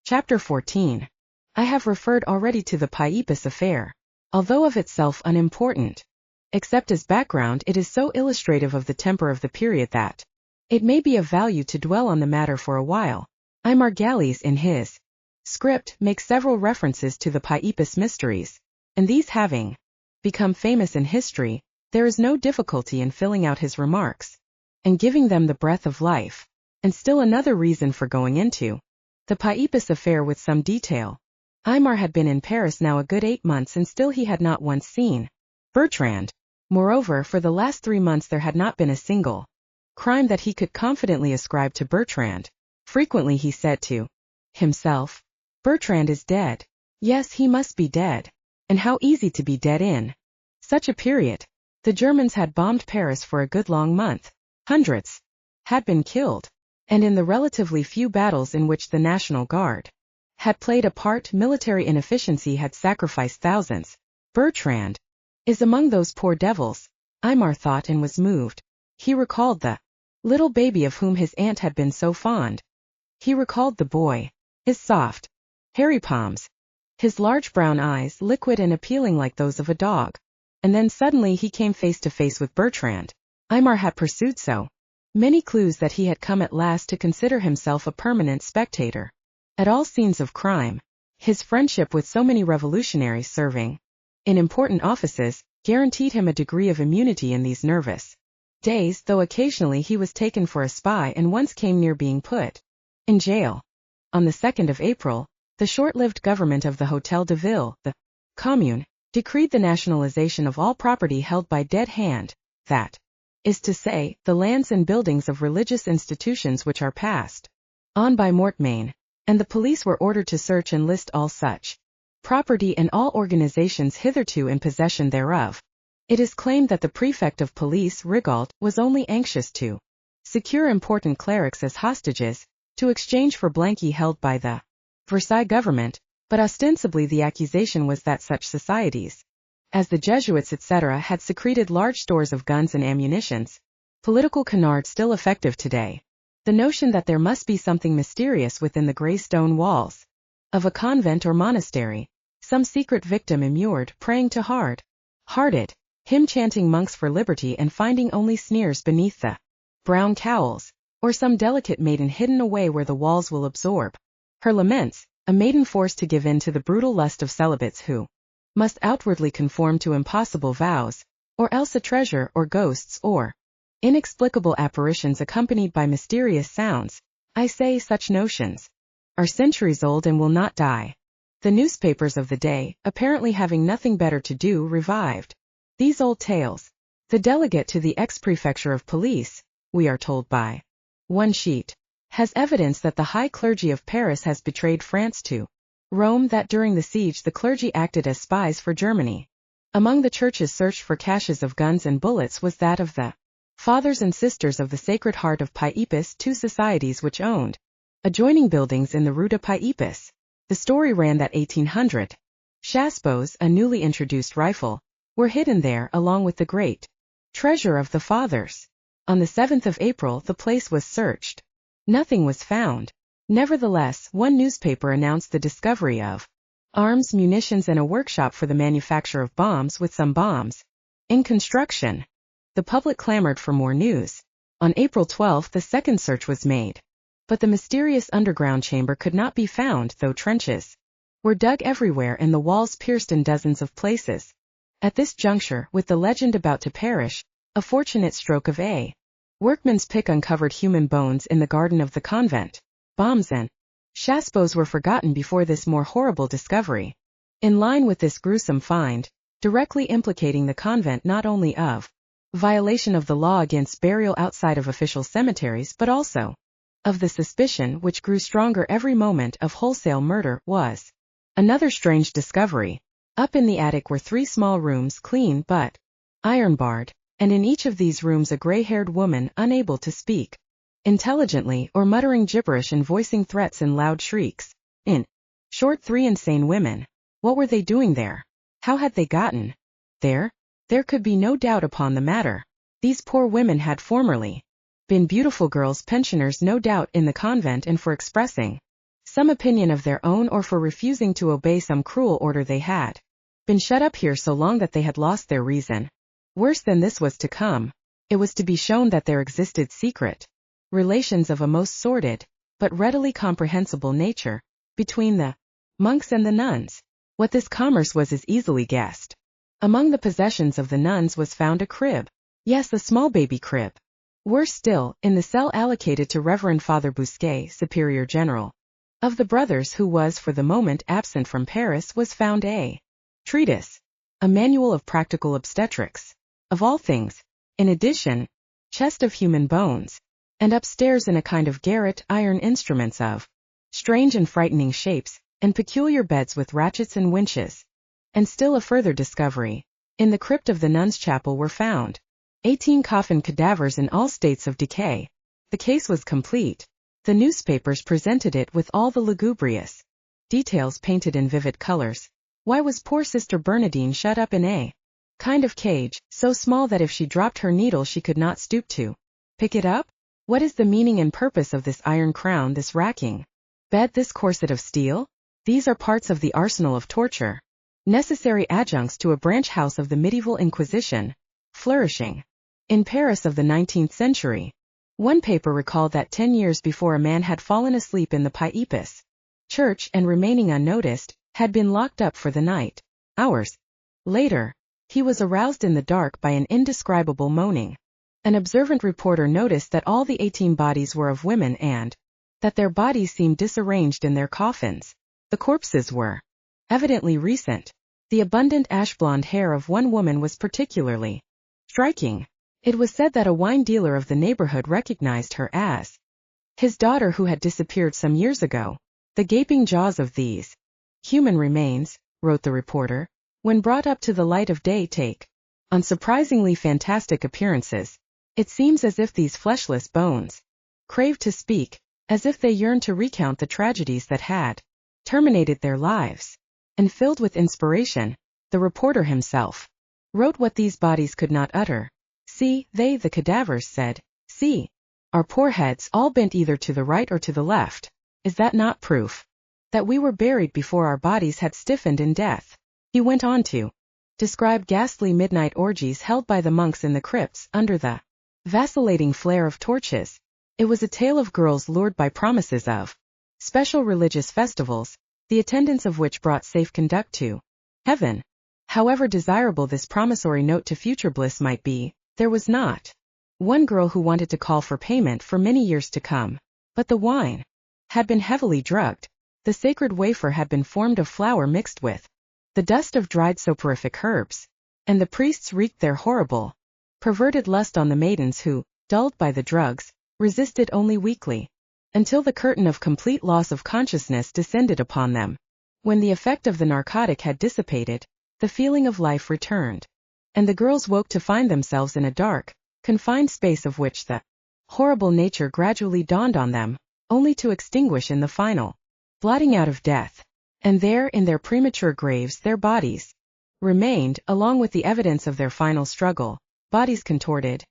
Chapter 14. I have referred already to the Paipus affair. Although of itself unimportant, except as background, it is so illustrative of the temper of the period that it may be of value to dwell on the matter for a while. Aymar Galliez in his script makes several references to the Paipus mysteries, and these having become famous in history, there is no difficulty in filling out his remarks and giving them the breath of life. And still another reason for going into the Paipus affair with some detail. Aymar had been in Paris now a good 8 months and still he had not once seen Bertrand. Moreover, for the last 3 months there had not been a single crime that he could confidently ascribe to Bertrand. Frequently he said to himself, "Bertrand is dead. Yes, he must be dead. And how easy to be dead in such a period." The Germans had bombed Paris for a good long month. Hundreds had been killed. And in the relatively few battles in which the National Guard had played a part, military inefficiency had sacrificed thousands. Bertrand is among those poor devils, Aymar thought, and was moved. He recalled the little baby of whom his aunt had been so fond. He recalled the boy, his soft, hairy palms, his large brown eyes, liquid and appealing like those of a dog. And then suddenly he came face to face with Bertrand. Aymar had pursued so many clues that he had come at last to consider himself a permanent spectator at all scenes of crime. His friendship with so many revolutionaries serving in important offices guaranteed him a degree of immunity in these nervous days, though occasionally he was taken for a spy and once came near being put in jail. On the 2nd of April, the short-lived government of the Hôtel de Ville, the Commune, decreed the nationalization of all property held by dead hand, that is to say, the lands and buildings of religious institutions which are passed on by mortmain, and the police were ordered to search and list all such property and all organizations hitherto in possession thereof. It is claimed that the prefect of police, Rigaud, was only anxious to secure important clerics as hostages, to exchange for blanquets held by the Versailles government, but ostensibly the accusation was that such societies as the Jesuits etc. had secreted large stores of guns and ammunitions. Political canard still effective today. The notion that there must be something mysterious within the grey stone walls of a convent or monastery, some secret victim immured, praying to hard-hearted, hymn-chanting monks for liberty and finding only sneers beneath the brown cowls, or some delicate maiden hidden away where the walls will absorb her laments, a maiden forced to give in to the brutal lust of celibates who must outwardly conform to impossible vows, or else a treasure, or ghosts, or inexplicable apparitions accompanied by mysterious sounds. I say, such notions are centuries old and will not die. The newspapers of the day, apparently having nothing better to do, revived these old tales. The delegate to the ex-prefecture of police, we are told by one sheet, has evidence that the high clergy of Paris has betrayed France to Rome, that during the siege the clergy acted as spies for Germany. Among the churches searched for caches of guns and bullets was that of the Fathers and Sisters of the Sacred Heart of Paipus, 2 societies which owned adjoining buildings in the Rue de Paipus. The story ran that 1800 chassepôts, a newly introduced rifle, were hidden there along with the great treasure of the Fathers. On the 7th of April the place was searched. Nothing was found. Nevertheless, one newspaper announced the discovery of arms, munitions and a workshop for the manufacture of bombs, with some bombs in construction. The public clamored for more news. On April 12 the second search was made. But the mysterious underground chamber could not be found, though trenches were dug everywhere and the walls pierced in dozens of places. At this juncture, with the legend about to perish, a fortunate stroke of a workman's pick uncovered human bones in the garden of the convent. Bombs and chassepôts were forgotten before this more horrible discovery. In line with this gruesome find, directly implicating the convent not only of violation of the law against burial outside of official cemeteries but also of the suspicion, which grew stronger every moment, of wholesale murder, was another strange discovery. Up in the attic were 3 small rooms, clean but iron-barred, and in each of these rooms a gray-haired woman, unable to speak intelligently, or muttering gibberish and voicing threats in loud shrieks. In short, 3 insane women. What were they doing there? How had they gotten there? There could be no doubt upon the matter. These poor women had formerly been beautiful girls, pensioners no doubt in the convent, and for expressing some opinion of their own or for refusing to obey some cruel order they had been shut up here so long that they had lost their reason. Worse than this was to come. It was to be shown that there existed secret relations of a most sordid, but readily comprehensible nature, between the monks and the nuns. What this commerce was is easily guessed. Among the possessions of the nuns was found a crib. Yes, a small baby crib. Worse still, in the cell allocated to Reverend Father Bousquet, Superior General of the brothers, who was for the moment absent from Paris, was found a treatise, a manual of practical obstetrics, of all things. In addition, chest of human bones, and upstairs in a kind of garret iron instruments of strange and frightening shapes, and peculiar beds with ratchets and winches. And still a further discovery. In the crypt of the nuns' chapel were found 18 coffin cadavers in all states of decay. The case was complete. The newspapers presented it with all the lugubrious details painted in vivid colors. Why was poor Sister Bernadine shut up in a kind of cage, so small that if she dropped her needle she could not stoop to pick it up? What is the meaning and purpose of this iron crown, this racking bed, this corset of steel? These are parts of the arsenal of torture, necessary adjuncts to a branch house of the medieval Inquisition, flourishing in Paris of the 19th century. One paper recalled that 10 years before a man had fallen asleep in the Piepus church and, remaining unnoticed, had been locked up for the night. Hours later, he was aroused in the dark by an indescribable moaning. An observant reporter noticed that all the 18 bodies were of women and that their bodies seemed disarranged in their coffins. The corpses were evidently recent. The abundant ash-blonde hair of one woman was particularly striking. It was said that a wine dealer of the neighborhood recognized her as his daughter, who had disappeared some years ago. The gaping jaws of these human remains, wrote the reporter, when brought up to the light of day, take on surprisingly fantastic appearances. It seems as if these fleshless bones craved to speak, as if they yearned to recount the tragedies that had terminated their lives. And filled with inspiration, the reporter himself wrote what these bodies could not utter. See, they, the cadavers, said, see, our poor heads all bent either to the right or to the left. Is that not proof that we were buried before our bodies had stiffened in death? He went on to describe ghastly midnight orgies held by the monks in the crypts under the vacillating flare of torches. It was a tale of girls lured by promises of special religious festivals, the attendance of which brought safe conduct to heaven. However desirable this promissory note to future bliss might be, there was not one girl who wanted to call for payment for many years to come. But the wine had been heavily drugged. The sacred wafer had been formed of flour mixed with the dust of dried soporific herbs, and the priests wreaked their horrible, perverted lust on the maidens who, dulled by the drugs, resisted only weakly, until the curtain of complete loss of consciousness descended upon them. When the effect of the narcotic had dissipated, the feeling of life returned, and the girls woke to find themselves in a dark, confined space of which the horrible nature gradually dawned on them, only to extinguish in the final blotting out of death. And there, in their premature graves, their bodies remained, along with the evidence of their final struggle, bodies contorted,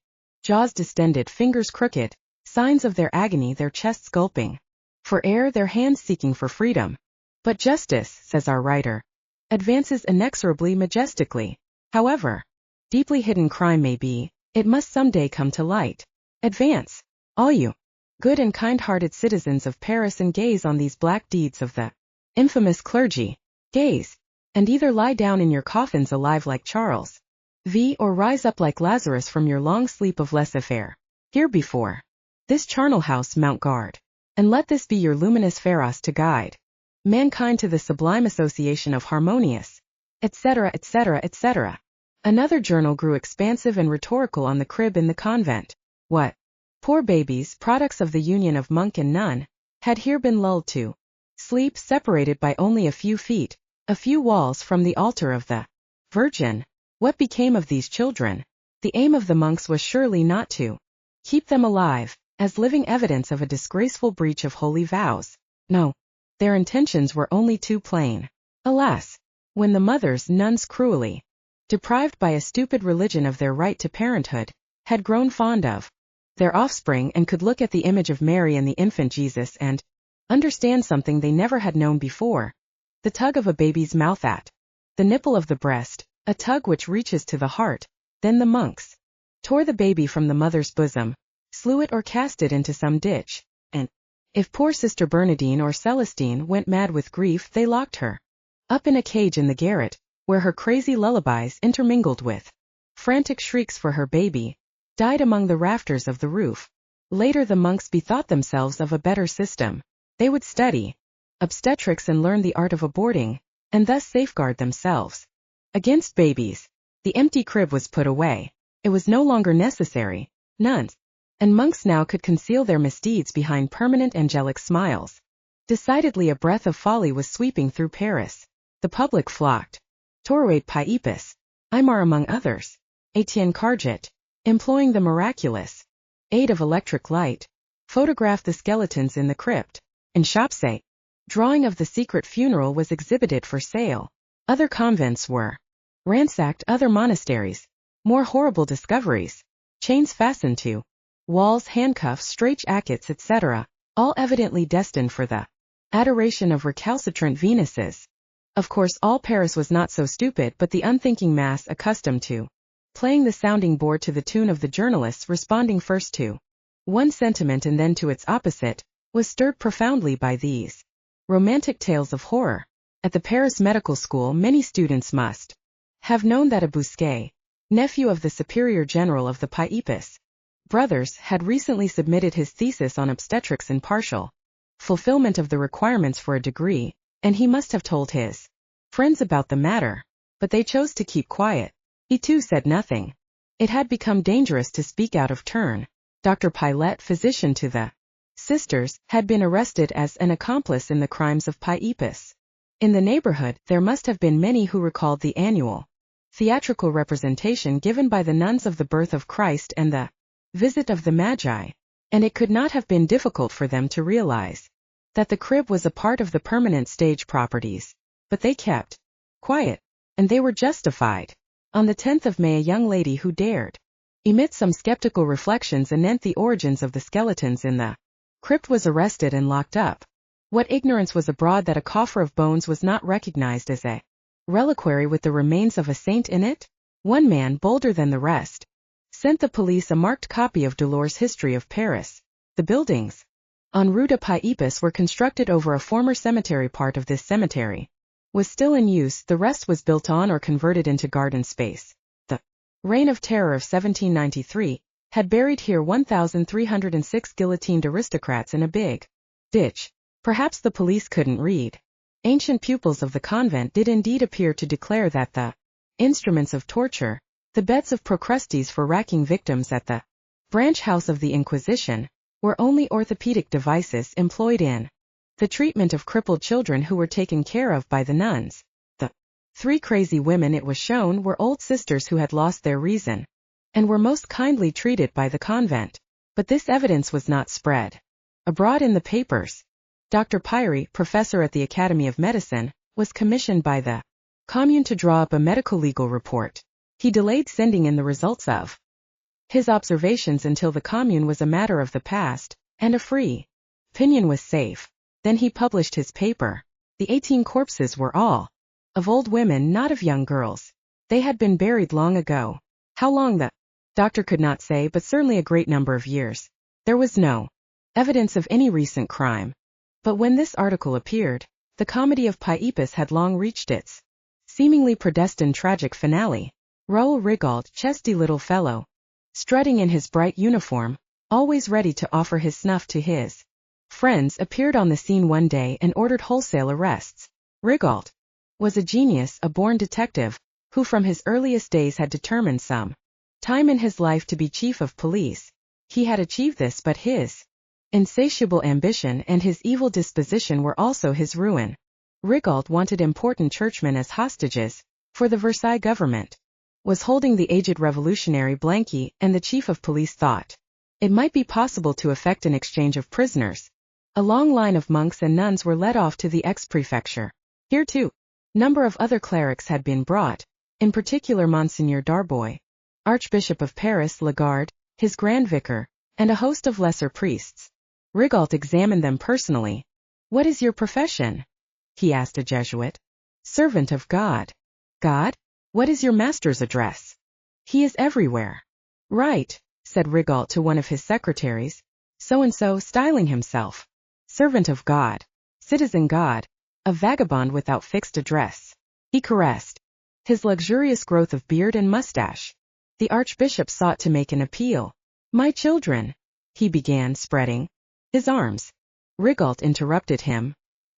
jaws distended, fingers crooked, signs of their agony, their chests gulping for air, their hands seeking for freedom. But justice, says our writer, advances inexorably, majestically. However deeply hidden crime may be, it must someday come to light. Advance, all you good and kind-hearted citizens of Paris, and gaze on these black deeds of the infamous clergy. Gaze, and either lie down in your coffins alive like Charles V, or rise up like Lazarus from your long sleep of laissez-faire. Here before this charnel house mount guard, and let this be your luminous pharos to guide mankind to the sublime association of harmonious, etc., etc., etc. Another journal grew expansive and rhetorical on the crib in the convent. What poor babies, products of the union of monk and nun, had here been lulled to sleep, separated by only a few feet, a few walls from the altar of the Virgin. What became of these children? The aim of the monks was surely not to keep them alive, as living evidence of a disgraceful breach of holy vows. No, their intentions were only too plain. Alas, when the mothers, nuns cruelly deprived by a stupid religion of their right to parenthood, had grown fond of their offspring and could look at the image of Mary and the infant Jesus and understand something they never had known before. The tug of a baby's mouth at the nipple of the breast, a tug which reaches to the heart. Then the monks tore the baby from the mother's bosom, slew it or cast it into some ditch, and, if poor Sister Bernadine or Celestine went mad with grief, they locked her up in a cage in the garret, where her crazy lullabies intermingled with frantic shrieks for her baby, died among the rafters of the roof. Later the monks bethought themselves of a better system. They would study obstetrics and learn the art of aborting, and thus safeguard themselves against babies. The empty crib was put away. It was no longer necessary. Nuns and monks now could conceal their misdeeds behind permanent angelic smiles. Decidedly a breath of folly was sweeping through Paris. The public flocked toward Piepus, Aymar among others, Etienne Carget, employing the miraculous aid of electric light, photographed the skeletons in the crypt. In Chapsay, drawing of the secret funeral was exhibited for sale. Other convents were ransacked, other monasteries. More horrible discoveries. Chains fastened to walls, handcuffs, straitjackets, etc., all evidently destined for the adoration of recalcitrant Venuses. Of course all Paris was not so stupid, but the unthinking mass accustomed to playing the sounding board to the tune of the journalists responding first to one sentiment and then to its opposite, was stirred profoundly by these romantic tales of horror. At the Paris Medical School many students must have known that a Bousquet, nephew of the Superior General of the Piepus brothers, had recently submitted his thesis on obstetrics in partial fulfillment of the requirements for a degree, and he must have told his friends about the matter, but they chose to keep quiet. He too said nothing. It had become dangerous to speak out of turn. Dr. Caillet, physician to the sisters, had been arrested as an accomplice in the crimes of Piepus. In the neighborhood there must have been many who recalled the annual theatrical representation given by the nuns of the birth of Christ and the visit of the Magi, and it could not have been difficult for them to realize that the crib was a part of the permanent stage properties. But they kept quiet, and they were justified. On the 10th of May a young lady who dared emit some skeptical reflections anent the origins of the skeletons in the crypt was arrested and locked up. What ignorance was abroad that a coffer of bones was not recognized as a reliquary with the remains of a saint in it? One man, bolder than the rest, sent the police a marked copy of Delors' History of Paris. The buildings on Rue de Piepus were constructed over a former cemetery. Part of this cemetery was still in use, the rest was built on or converted into garden space. The Reign of Terror of 1793 had buried here 1,306 guillotined aristocrats in a big ditch. Perhaps the police couldn't read. Ancient pupils of the convent did indeed appear to declare that the instruments of torture, the beds of Procrustes for racking victims at the branch house of the Inquisition, were only orthopedic devices employed in the treatment of crippled children who were taken care of by the nuns. The 3 crazy women, it was shown, were old sisters who had lost their reason, and were most kindly treated by the convent. But this evidence was not spread abroad in the papers. Dr. Pyrie, professor at the Academy of Medicine, was commissioned by the Commune to draw up a medico-legal report. He delayed sending in the results of his observations until the Commune was a matter of the past, and a free opinion was safe. Then he published his paper. The 18 corpses were all of old women, not of young girls. They had been buried long ago. How long the doctor could not say, but certainly a great number of years. There was no evidence of any recent crime. But when this article appeared, the comedy of Piepus had long reached its seemingly predestined tragic finale. Raoul Rigaud, chesty little fellow, strutting in his bright uniform, always ready to offer his snuff to his friends, appeared on the scene one day and ordered wholesale arrests. Rigaud was a genius, a born detective, who from his earliest days had determined some time in his life to be chief of police. He had achieved this, but his insatiable ambition and his evil disposition were also his ruin. Rigaud wanted important churchmen as hostages, for the Versailles government was holding the aged revolutionary Blanqui, and the chief of police thought it might be possible to effect an exchange of prisoners. A long line of monks and nuns were led off to the ex-prefecture. Here too, number of other clerics had been brought, in particular Monseigneur Darboy, Archbishop of Paris, Lagarde, his grand vicar, and a host of lesser priests. Rigaud examined them personally. What is your profession? He asked a Jesuit. Servant of God. God? What is your master's address? He is everywhere. Right, said Rigaud to one of his secretaries. So-and-so styling himself. Servant of God. Citizen God. A vagabond without fixed address. He caressed his luxurious growth of beard and mustache. The archbishop sought to make an appeal. My children, he began, spreading his arms. Rigaud interrupted him.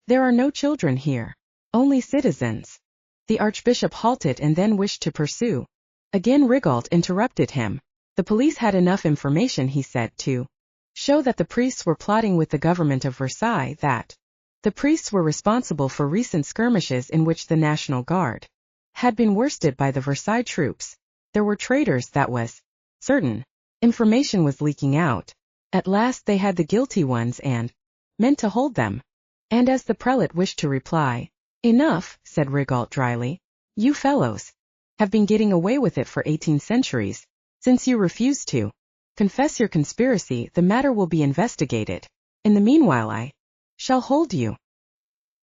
There are no children here. Only citizens. The archbishop halted and then wished to pursue. Again Rigaud interrupted him. The police had enough information, he said, to show that the priests were plotting with the government of Versailles, that the priests were responsible for recent skirmishes in which the National Guard had been worsted by the Versailles troops. There were traitors, that was certain. Information was leaking out. At last they had the guilty ones and meant to hold them. And as the prelate wished to reply, enough, said Rigaud dryly. You fellows have been getting away with it for 18 centuries. Since you refuse to confess your conspiracy, the matter will be investigated. In the meanwhile I shall hold you.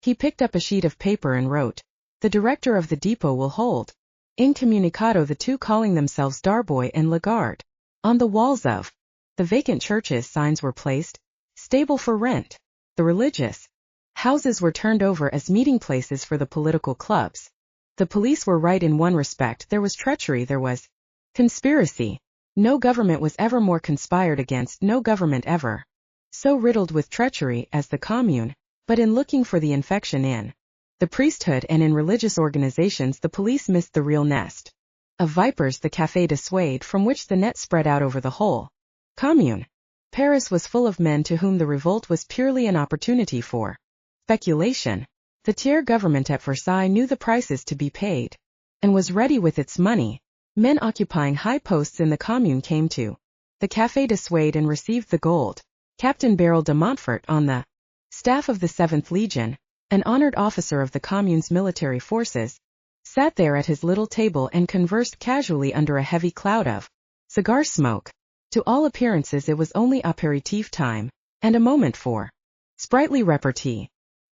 He picked up a sheet of paper and wrote, the director of the depot will hold incommunicado the two calling themselves Darboy and Lagarde. On the walls of the vacant churches signs were placed, stable for rent. The religious houses were turned over as meeting places for the political clubs. The police were right in one respect, there was treachery, there was conspiracy. No government was ever more conspired against, no government ever so riddled with treachery as the Commune. But in looking for the infection in the priesthood and in religious organizations, the police missed the real nest of vipers, the Café de Suède, from which the net spread out over the whole Commune. Paris was full of men to whom the revolt was purely an opportunity for speculation. The Thiers government at Versailles knew the prices to be paid and was ready with its money. Men occupying high posts in the Commune came to the Café de Suède and received the gold. Captain Beryl de Montfort, on the staff of the 7th Legion, an honored officer of the Commune's military forces, sat there at his little table and conversed casually under a heavy cloud of cigar smoke. To all appearances it was only apéritif time, and a moment for sprightly repartee.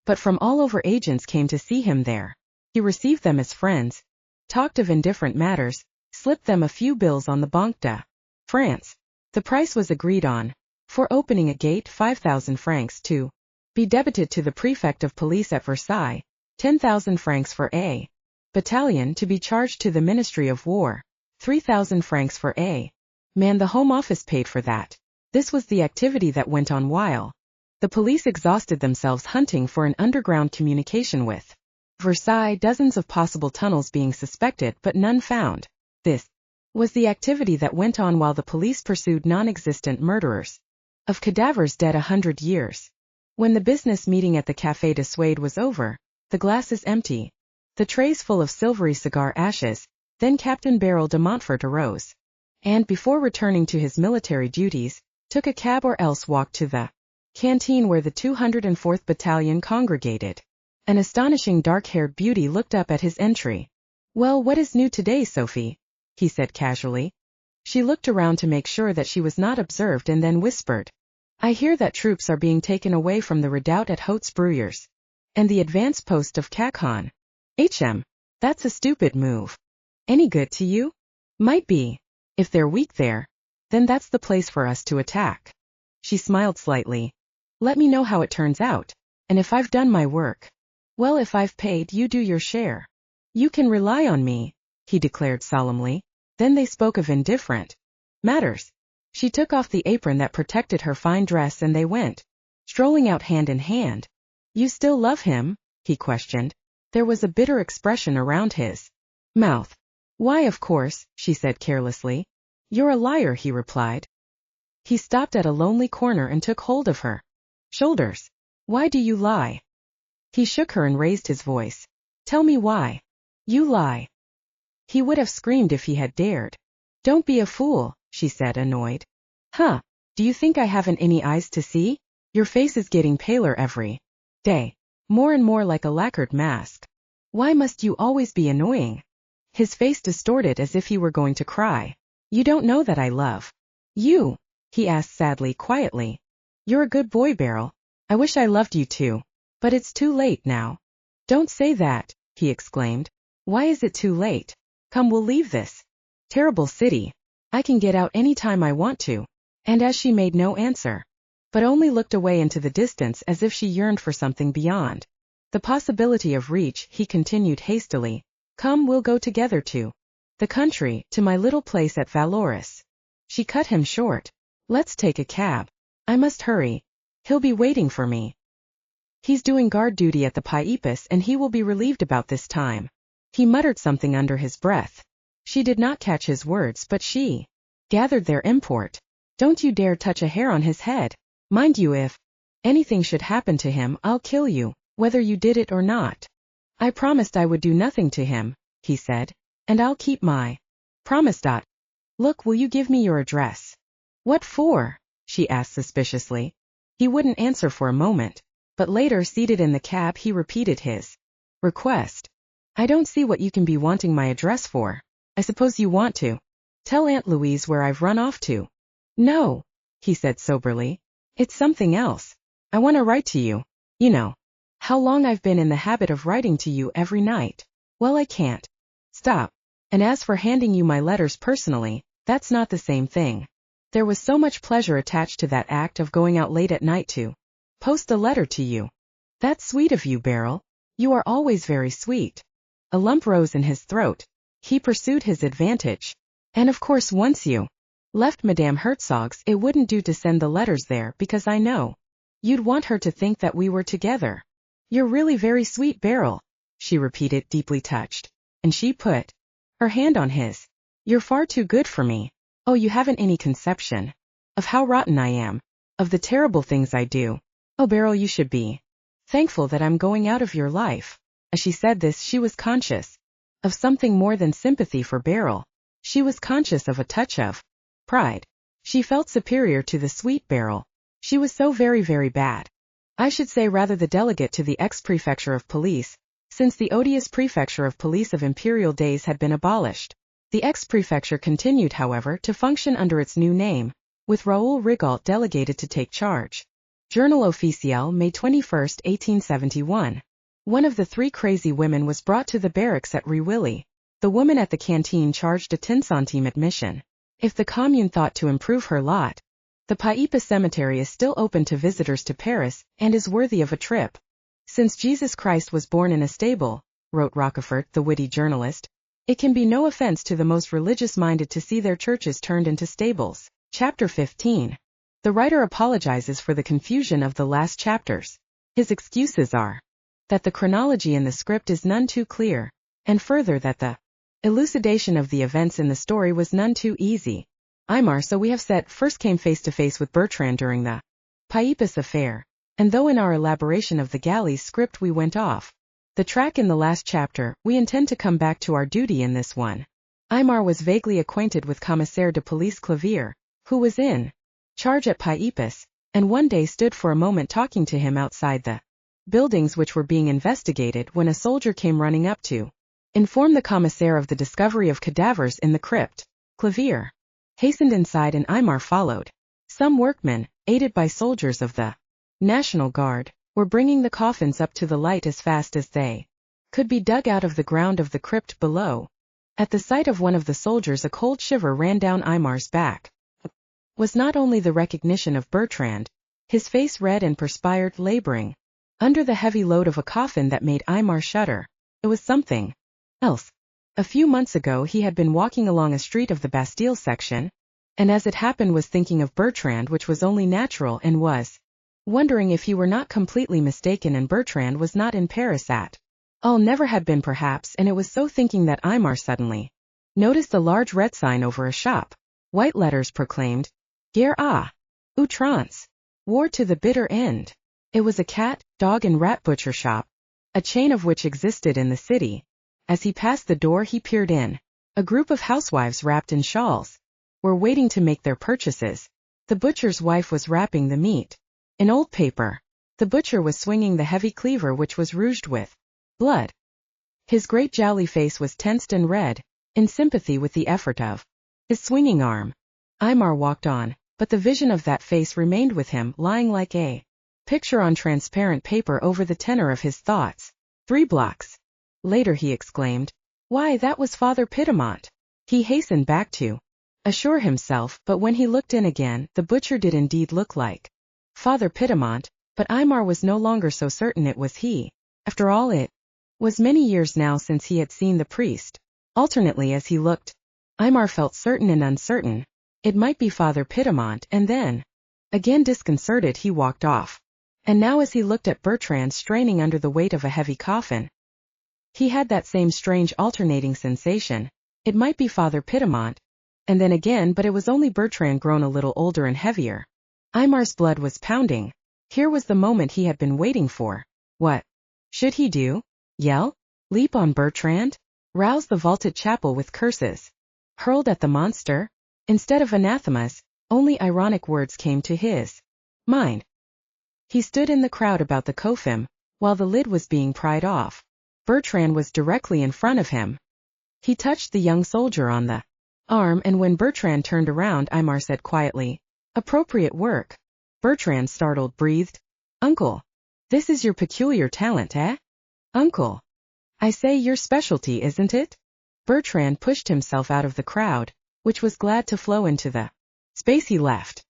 But from all over agents came to see him there. He received them as friends, talked of indifferent matters, slipped them a few bills on the Banque de France. The price was agreed on. For opening a gate, 5,000 francs to be debited to the prefect of police at Versailles, 10,000 francs for a battalion to be charged to the Ministry of War, 3,000 francs for a man. The Home Office paid for that. This was the activity that went on while the police exhausted themselves hunting for an underground communication with Versailles, dozens of possible tunnels being suspected but none found. This was the activity that went on while the police pursued non-existent murderers of cadavers dead 100 years. When the business meeting at the Café de Suède was over, the glasses empty, the trays full of silvery cigar ashes, then Captain Beryl de Montfort arose, and before returning to his military duties, took a cab or else walked to the canteen where the 204th Battalion congregated. An astonishing dark-haired beauty looked up at his entry. Well, what is new today, Sophie? He said casually. She looked around to make sure that she was not observed and then whispered, I hear that troops are being taken away from the redoubt at Hautes-Bruyères and the advance post of Cacon. That's a stupid move. Any good to you? Might be. If they're weak there, then that's the place for us to attack. She smiled slightly. Let me know how it turns out, and if I've done my work. Well, if I've paid, you do your share. You can rely on me, he declared solemnly. Then they spoke of indifferent matters. She took off the apron that protected her fine dress and they went strolling out hand in hand. You still love him? He questioned. There was a bitter expression around his mouth. Why, of course, she said carelessly. You're a liar, he replied. He stopped at a lonely corner and took hold of her shoulders. Why do you lie? He shook her and raised his voice. Tell me why. You lie. He would have screamed if he had dared. Don't be a fool, she said, annoyed. Huh, do you think I haven't any eyes to see? Your face is getting paler every day, more and more like a lacquered mask. Why must you always be annoying? His face distorted as if he were going to cry. You don't know that I love you, he asked sadly, quietly. You're a good boy, Beryl. I wish I loved you too. But it's too late now. Don't say that, he exclaimed. Why is it too late? Come, we'll leave this terrible city. I can get out any time I want to. And as she made no answer, but only looked away into the distance as if she yearned for something beyond the possibility of reach, he continued hastily, Come, we'll go together to the country, to my little place at Valoris. She cut him short. Let's take a cab. I must hurry. He'll be waiting for me. He's doing guard duty at the Paipus and he will be relieved about this time. He muttered something under his breath. She did not catch his words, but she gathered their import. Don't you dare touch a hair on his head. Mind you, if anything should happen to him, I'll kill you, whether you did it or not. I promised I would do nothing to him, he said, and I'll keep my promise. Look, will you give me your address? What for? She asked suspiciously. He wouldn't answer for a moment, but later, seated in the cab, he repeated his request. I don't see what you can be wanting my address for. I suppose you want to tell Aunt Louise where I've run off to. No, he said soberly. It's something else. I want to write to you. You know how long I've been in the habit of writing to you every night. Well, I can't stop. And as for handing you my letters personally, that's not the same thing. There was so much pleasure attached to that act of going out late at night to post a letter to you. That's sweet of you, Beryl. You are always very sweet. A lump rose in his throat. He pursued his advantage. And of course, once you left Madame Herzog's, it wouldn't do to send the letters there, because I know you'd want her to think that we were together. You're really very sweet, Beryl, she repeated, deeply touched. And she put her hand on his. You're far too good for me. Oh, you haven't any conception of how rotten I am, of the terrible things I do. Oh, Beryl, you should be thankful that I'm going out of your life. As she said this, she was conscious of something more than sympathy for Beryl. She was conscious of a touch of pride. She felt superior to the sweet Beryl. She was so very, very bad. I should say rather the delegate to the ex-prefecture of police, since the odious prefecture of police of imperial days had been abolished. The ex-prefecture continued, however, to function under its new name, with Raoul Rigault delegated to take charge. Journal Officiel, May 21, 1871. One of the three crazy women was brought to the barracks at Rewilly. The woman at the canteen charged a 10 centime admission. If the Commune thought to improve her lot, the Paipus Cemetery is still open to visitors to Paris, and is worthy of a trip. Since Jesus Christ was born in a stable, wrote Rochefort, the witty journalist, it can be no offense to the most religious-minded to see their churches turned into stables. Chapter 15. The writer apologizes for the confusion of the last chapters. His excuses are that the chronology in the script is none too clear, and further that the elucidation of the events in the story was none too easy. Aymar, so we have said, first came face to face with Bertrand during the Paipus affair, and though in our elaboration of the Galliez script we went off the track in the last chapter, we intend to come back to our duty in this one. Aymar was vaguely acquainted with Commissaire de Police Clavier, who was in charge at Paipus, and one day stood for a moment talking to him outside the buildings which were being investigated when a soldier came running up to inform the commissaire of the discovery of cadavers in the crypt. Clavier hastened inside and Aymar followed. Some workmen, aided by soldiers of the National Guard, were bringing the coffins up to the light as fast as they could be dug out of the ground of the crypt below. At the sight of one of the soldiers a cold shiver ran down Aymar's back. It was not only the recognition of Bertrand, his face red and perspired, laboring under the heavy load of a coffin, that made Aymar shudder. It was something else. A few months ago he had been walking along a street of the Bastille section, and as it happened was thinking of Bertrand, which was only natural, and was wondering if he were not completely mistaken and Bertrand was not in Paris at all. Never had been perhaps, and it was so thinking that Aymar suddenly noticed a large red sign over a shop. White letters proclaimed, Gare à outrance, war to the bitter end. It was a cat, dog and rat butcher shop, a chain of which existed in the city. As he passed the door he peered in. A group of housewives wrapped in shawls were waiting to make their purchases. The butcher's wife was wrapping the meat in old paper. The butcher was swinging the heavy cleaver which was rouged with blood. His great jowly face was tensed and red, in sympathy with the effort of his swinging arm. Aymar walked on, but the vision of that face remained with him, lying like a Picture on transparent paper over the tenor of his thoughts. 3 blocks. Later he exclaimed, "Why, that was Father Piedmont." He hastened back to assure himself, but when he looked in again, the butcher did indeed look like Father Piedmont, but Aymar was no longer so certain it was he. After all, it was many years now since he had seen the priest. Alternately as he looked, Aymar felt certain and uncertain. It might be Father Piedmont, and then, again disconcerted, he walked off. And now as he looked at Bertrand straining under the weight of a heavy coffin, he had that same strange alternating sensation. It might be Father Piedmont, and then again, but it was only Bertrand grown a little older and heavier. Aymar's blood was pounding. Here was the moment he had been waiting for. What should he do? Yell? Leap on Bertrand? Rouse the vaulted chapel with curses? Hurled at the monster? Instead of anathemas, only ironic words came to his mind. He stood in the crowd about the coffin, while the lid was being pried off. Bertrand was directly in front of him. He touched the young soldier on the arm, and when Bertrand turned around, Aymar said quietly, "Appropriate work." Bertrand, startled, breathed, "Uncle, this is your peculiar talent, eh?" "Uncle. I say, your specialty, isn't it?" Bertrand pushed himself out of the crowd, which was glad to flow into the space he left.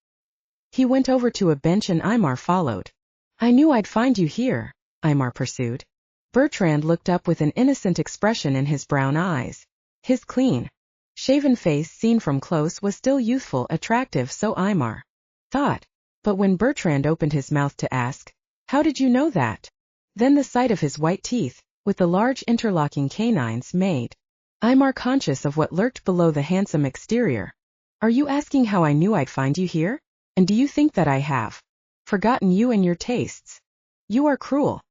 He went over to a bench and Aymar followed. "I knew I'd find you here," Aymar pursued. Bertrand looked up with an innocent expression in his brown eyes. His clean shaven face, seen from close, was still youthful, attractive, so Aymar thought. But when Bertrand opened his mouth to ask, "How did you know that?" then the sight of his white teeth, with the large interlocking canines, made Aymar conscious of what lurked below the handsome exterior. "Are you asking how I knew I'd find you here? And do you think that I have forgotten you and your tastes? You are cruel."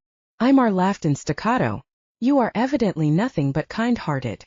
Aymar laughed in staccato. "You are evidently nothing but kind-hearted."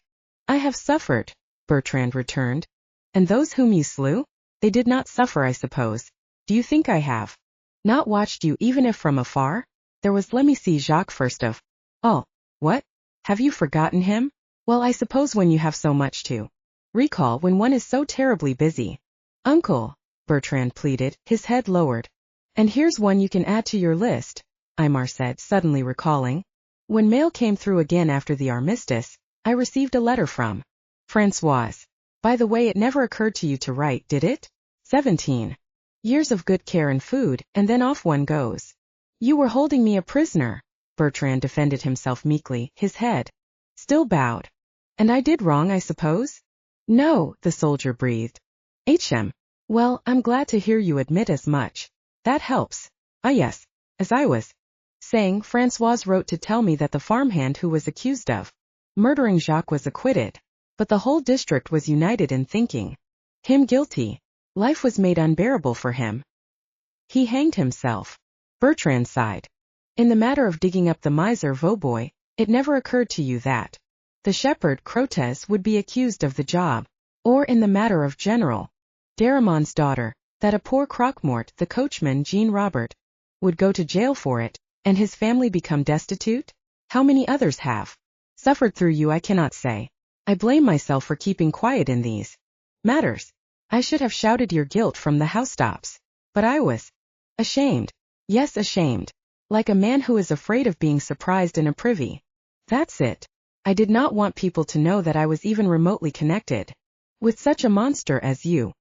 "I have suffered," Bertrand returned. "And those whom you slew? They did not suffer, I suppose. Do you think I have not watched you, even if from afar? There was, let me see, Jacques first of all." "What? Have you forgotten him?" "Well, I suppose when you have so much to recall, when one is so terribly busy." "Uncle," Bertrand pleaded, his head lowered. "And here's one you can add to your list," Aymar said, suddenly recalling. "When mail came through again after the armistice, I received a letter from Françoise. By the way, it never occurred to you to write, did it? 17 years of good care and food, and then off one goes." "You were holding me a prisoner," Bertrand defended himself meekly, his head still bowed. "And I did wrong, I suppose?" "No," the soldier breathed. "Hm. Well, I'm glad to hear you admit as much. That helps. Ah yes, as I was saying, Françoise wrote to tell me that the farmhand who was accused of murdering Jacques was acquitted. But the whole district was united in thinking him guilty. Life was made unbearable for him. He hanged himself." Bertrand sighed. "In the matter of digging up the miser Vauboy, it never occurred to you that the shepherd Crotez would be accused of the job, or in the matter of General Daramon's daughter, that a poor Croque-Mort, the coachman Jean Robert, would go to jail for it, and his family become destitute? How many others have suffered through you I cannot say. I blame myself for keeping quiet in these matters. I should have shouted your guilt from the housetops. But I was ashamed. Yes, ashamed. Like a man who is afraid of being surprised in a privy. That's it. I did not want people to know that I was even remotely connected with such a monster as you."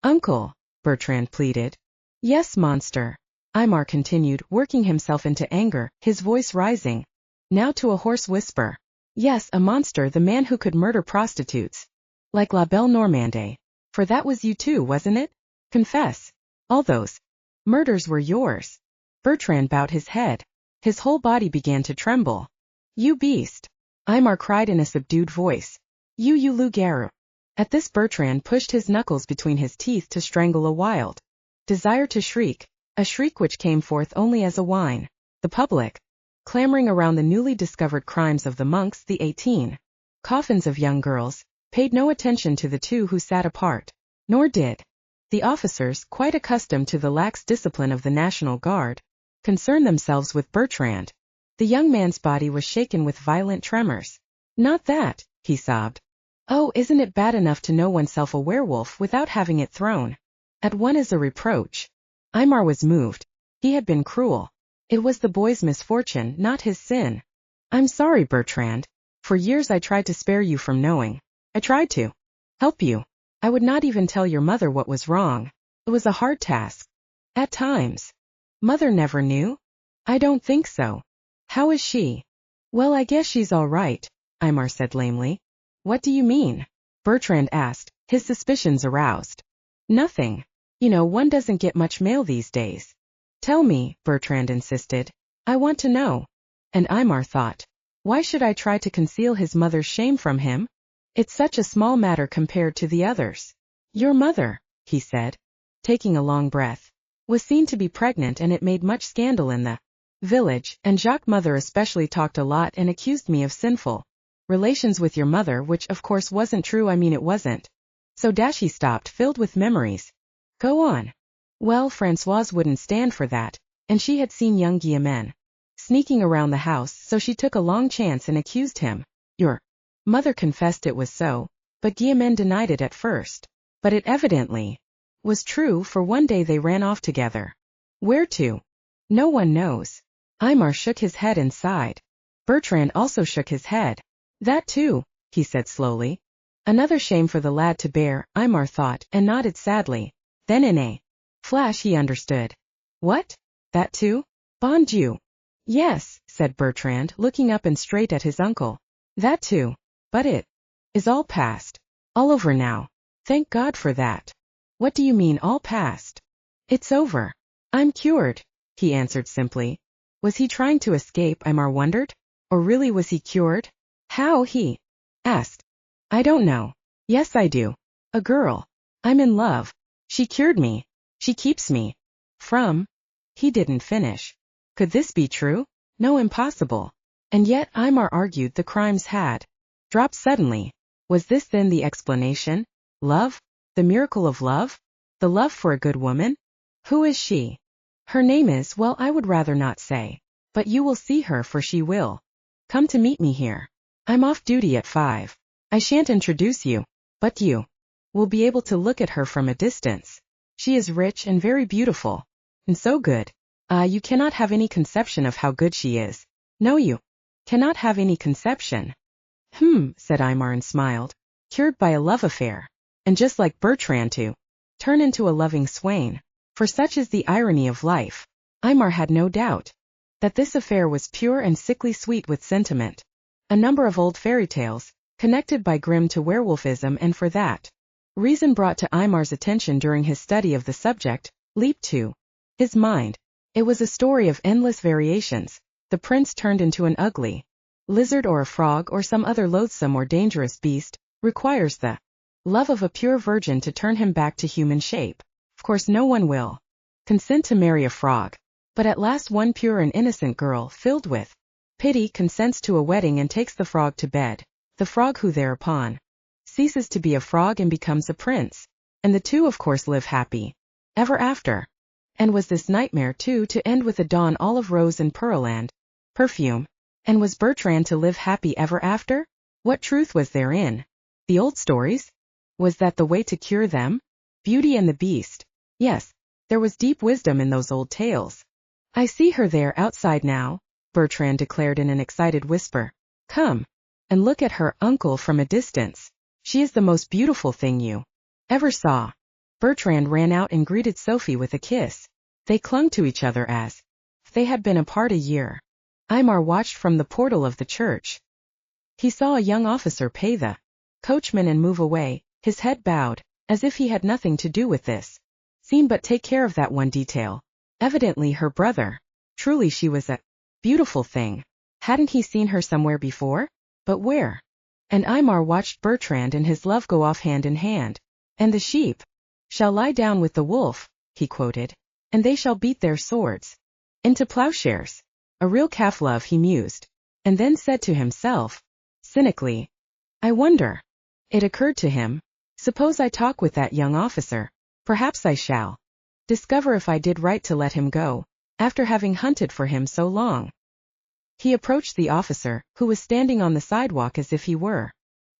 "Uncle," Bertrand pleaded. "Yes, monster," Aymar continued, working himself into anger, his voice rising now to a hoarse whisper. "Yes, a monster, the man who could murder prostitutes. Like La Belle Normande. For that was you too, wasn't it? Confess. All those murders were yours." Bertrand bowed his head. His whole body began to tremble. "You beast!" Aymar cried in a subdued voice. You loup-garou." At this Bertrand pushed his knuckles between his teeth to strangle a wild desire to shriek, a shriek which came forth only as a whine. The public, clamoring around the newly discovered crimes of the monks, the 18 coffins of young girls, paid no attention to the two who sat apart. Nor did the officers, quite accustomed to the lax discipline of the National Guard, concern themselves with Bertrand. The young man's body was shaken with violent tremors. "Not that," he sobbed. "Oh, isn't it bad enough to know oneself a werewolf without having it thrown at one as a reproach?" Aymar was moved. He had been cruel. It was the boy's misfortune, not his sin. I'm sorry, Bertrand. For years I tried to spare you from knowing. I tried to help you. I would not even tell your mother what was wrong. It was a hard task. At times. Mother never knew? I don't think so. How is she? Well, I guess she's all right, Aymar said lamely. What do you mean? Bertrand asked, his suspicions aroused. Nothing. You know, one doesn't get much mail these days. Tell me, Bertrand insisted. I want to know. And Aymar thought, why should I try to conceal his mother's shame from him? It's such a small matter compared to the others. Your mother, he said, taking a long breath, was seen to be pregnant, and it made much scandal in the village, and Jacques' mother especially talked a lot and accused me of sinful relations with your mother, which of course wasn't true. I mean, it wasn't. So he stopped, filled with memories. Go on. Well, Françoise wouldn't stand for that, and she had seen young Guillaume sneaking around the house, so she took a long chance and accused him. Your mother confessed it was so, but Guillaume denied it at first. But it evidently was true, for one day they ran off together. Where to? No one knows. Aymar shook his head and sighed. Bertrand also shook his head. That too, he said slowly. Another shame for the lad to bear, Aymar thought, and nodded sadly. Then in a flash he understood. What? That too? Bon Dieu. Yes, said Bertrand, looking up and straight at his uncle. That too. But it is all past. All over now. Thank God for that. What do you mean, all past? It's over. I'm cured, he answered simply. Was he trying to escape, Aymar wondered? Or really was he cured? How, he asked. I don't know. Yes, I do. A girl. I'm in love. She cured me. She keeps me from. He didn't finish. Could this be true? No, impossible. And yet, Aymar argued, the crimes had dropped suddenly. Was this then the explanation? Love? The miracle of love? The love for a good woman? Who is she? Her name is, well, I would rather not say. But you will see her, for she will come to meet me here. I'm off duty at 5. I shan't introduce you, but you will be able to look at her from a distance. She is rich and very beautiful. And so good. You cannot have any conception of how good she is. No, you cannot have any conception. Said Aymar and smiled. Cured by a love affair. And just like Bertrand to turn into a loving swain. For such is the irony of life. Aymar had no doubt that this affair was pure and sickly sweet with sentiment. A number of old fairy tales, connected by Grimm to werewolfism, and for that reason brought to Aymar's attention during his study of the subject, leaped to his mind. It was a story of endless variations. The prince turned into an ugly lizard or a frog or some other loathsome or dangerous beast, requires the love of a pure virgin to turn him back to human shape. Of course no one will consent to marry a frog. But at last one pure and innocent girl, filled with pity, consents to a wedding and takes the frog to bed. The frog, who thereupon ceases to be a frog and becomes a prince. And the two of course live happy ever after. And was this nightmare too to end with a dawn all of rose and pearl and perfume? And was Bertrand to live happy ever after? What truth was there in the old stories? Was that the way to cure them? Beauty and the Beast. Yes, there was deep wisdom in those old tales. I see her there outside now, Bertrand declared in an excited whisper. Come and look at her, uncle, from a distance. She is the most beautiful thing you ever saw. Bertrand ran out and greeted Sophie with a kiss. They clung to each other as if they had been apart a year. Aymar watched from the portal of the church. He saw a young officer pay the coachman and move away, his head bowed, as if he had nothing to do with this scene but take care of that one detail. Evidently her brother. Truly she was a beautiful thing. Hadn't he seen her somewhere before? But where? And Aymar watched Bertrand and his love go off hand in hand. And the sheep shall lie down with the wolf, he quoted, and they shall beat their swords into plowshares. A real calf love, he mused, and then said to himself, cynically, I wonder. It occurred to him, suppose I talk with that young officer. Perhaps I shall discover if I did right to let him go, after having hunted for him so long. He approached the officer, who was standing on the sidewalk as if he were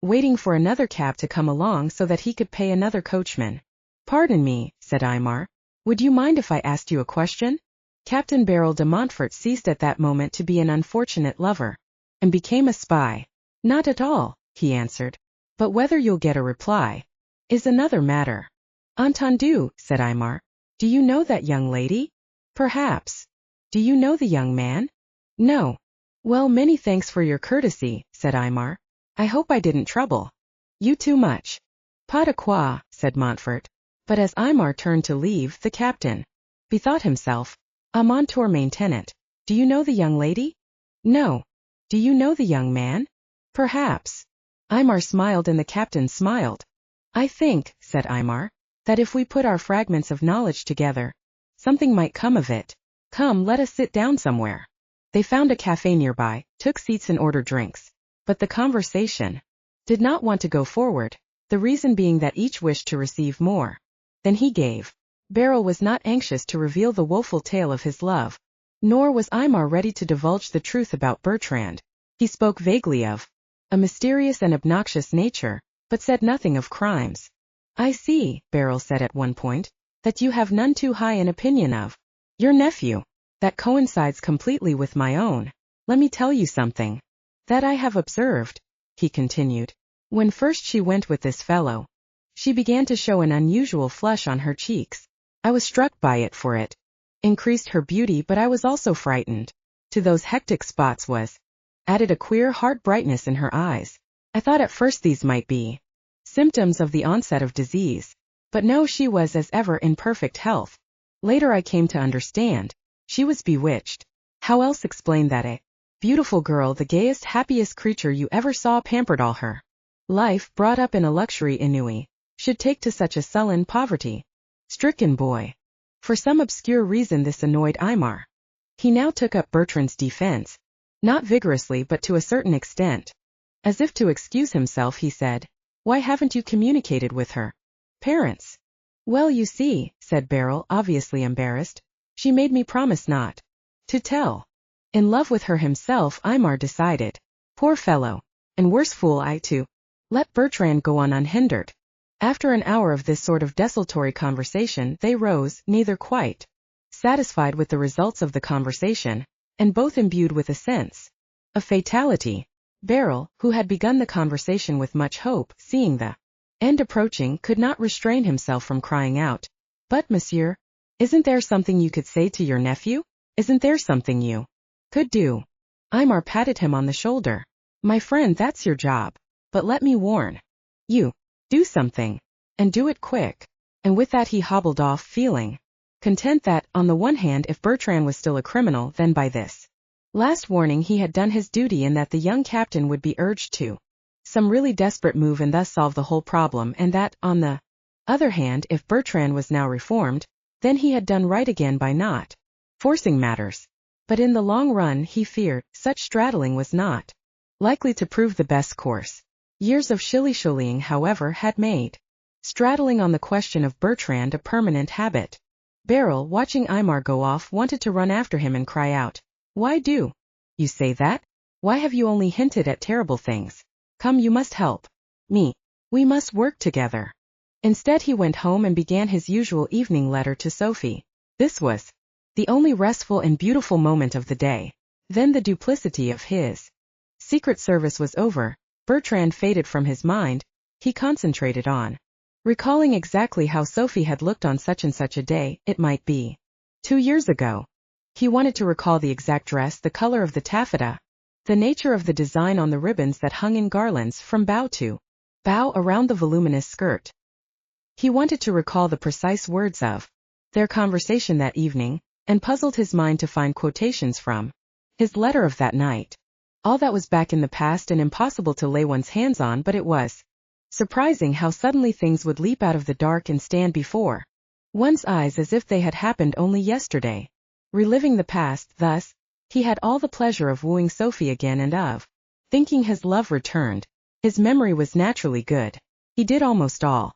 waiting for another cab to come along so that he could pay another coachman. Pardon me, said Aymar. Would you mind if I asked you a question? Captain Beryl de Montfort ceased at that moment to be an unfortunate lover, and became a spy. Not at all, he answered. But whether you'll get a reply is another matter. Entendu, said Aymar. Do you know that young lady? Perhaps. Do you know the young man? No. Well, many thanks for your courtesy, said Aymar. I hope I didn't trouble you too much. Pas de quoi, said Montfort. But as Aymar turned to leave, the captain bethought himself. Ah, mon tour maintenant. Do you know the young lady? No. Do you know the young man? Perhaps. Aymar smiled and the captain smiled. I think, said Aymar, that if we put our fragments of knowledge together, something might come of it. Come, let us sit down somewhere. They found a cafe nearby, took seats and ordered drinks. But the conversation did not want to go forward, the reason being that each wished to receive more than he gave. Beryl was not anxious to reveal the woeful tale of his love, nor was Aymar ready to divulge the truth about Bertrand. He spoke vaguely of a mysterious and obnoxious nature, but said nothing of crimes. I see, Beryl said at one point, that you have none too high an opinion of your nephew. That coincides completely with my own. Let me tell you something that I have observed, he continued. When first she went with this fellow, she began to show an unusual flush on her cheeks. I was struck by it, for it increased her beauty, but I was also frightened. To those hectic spots was added a queer heart brightness in her eyes. I thought at first these might be symptoms of the onset of disease, but no, she was as ever in perfect health. Later I came to understand she was bewitched. How else explain that a beautiful girl, the gayest, happiest creature you ever saw, pampered all her life, brought up in a luxury ennui, should take to such a sullen, poverty-stricken boy? For some obscure reason this annoyed Aymar. He now took up Bertrand's defense, not vigorously but to a certain extent. As if to excuse himself, he said, Why haven't you communicated with her parents? Well, you see, said Beryl, obviously embarrassed, she made me promise not to tell. In love with her himself, Aymar decided. Poor fellow. And worse fool I to let Bertrand go on unhindered. After an hour of this sort of desultory conversation, they rose, neither quite satisfied with the results of the conversation, and both imbued with a sense of fatality. Beryl, who had begun the conversation with much hope, seeing the end approaching, could not restrain himself from crying out, But, monsieur, isn't there something you could say to your nephew? Isn't there something you could do? Aymar patted him on the shoulder. My friend, that's your job. But let me warn you, do something, and do it quick. And with that he hobbled off, feeling content that, on the one hand, if Bertrand was still a criminal, then by this last warning he had done his duty, and that the young captain would be urged to some really desperate move and thus solve the whole problem, and that, on the other hand, if Bertrand was now reformed, then he had done right again by not forcing matters. But in the long run, he feared, such straddling was not likely to prove the best course. Years of shilly-shallying, however, had made straddling on the question of Bertrand a permanent habit. Beryl, watching Aymar go off, wanted to run after him and cry out, Why do you say that? Why have you only hinted at terrible things? Come, you must help me. We must work together. Instead he went home and began his usual evening letter to Sophie. This was the only restful and beautiful moment of the day. Then the duplicity of his secret service was over. Bertrand faded from his mind. He concentrated on recalling exactly how Sophie had looked on such and such a day, it might be 2 years ago. He wanted to recall the exact dress, the color of the taffeta, the nature of the design on the ribbons that hung in garlands from bow to bow around the voluminous skirt. He wanted to recall the precise words of their conversation that evening, and puzzled his mind to find quotations from his letter of that night. All that was back in the past and impossible to lay one's hands on, but it was surprising how suddenly things would leap out of the dark and stand before one's eyes as if they had happened only yesterday. Reliving the past, thus, he had all the pleasure of wooing Sophie again and of thinking his love returned. His memory was naturally good. He did almost all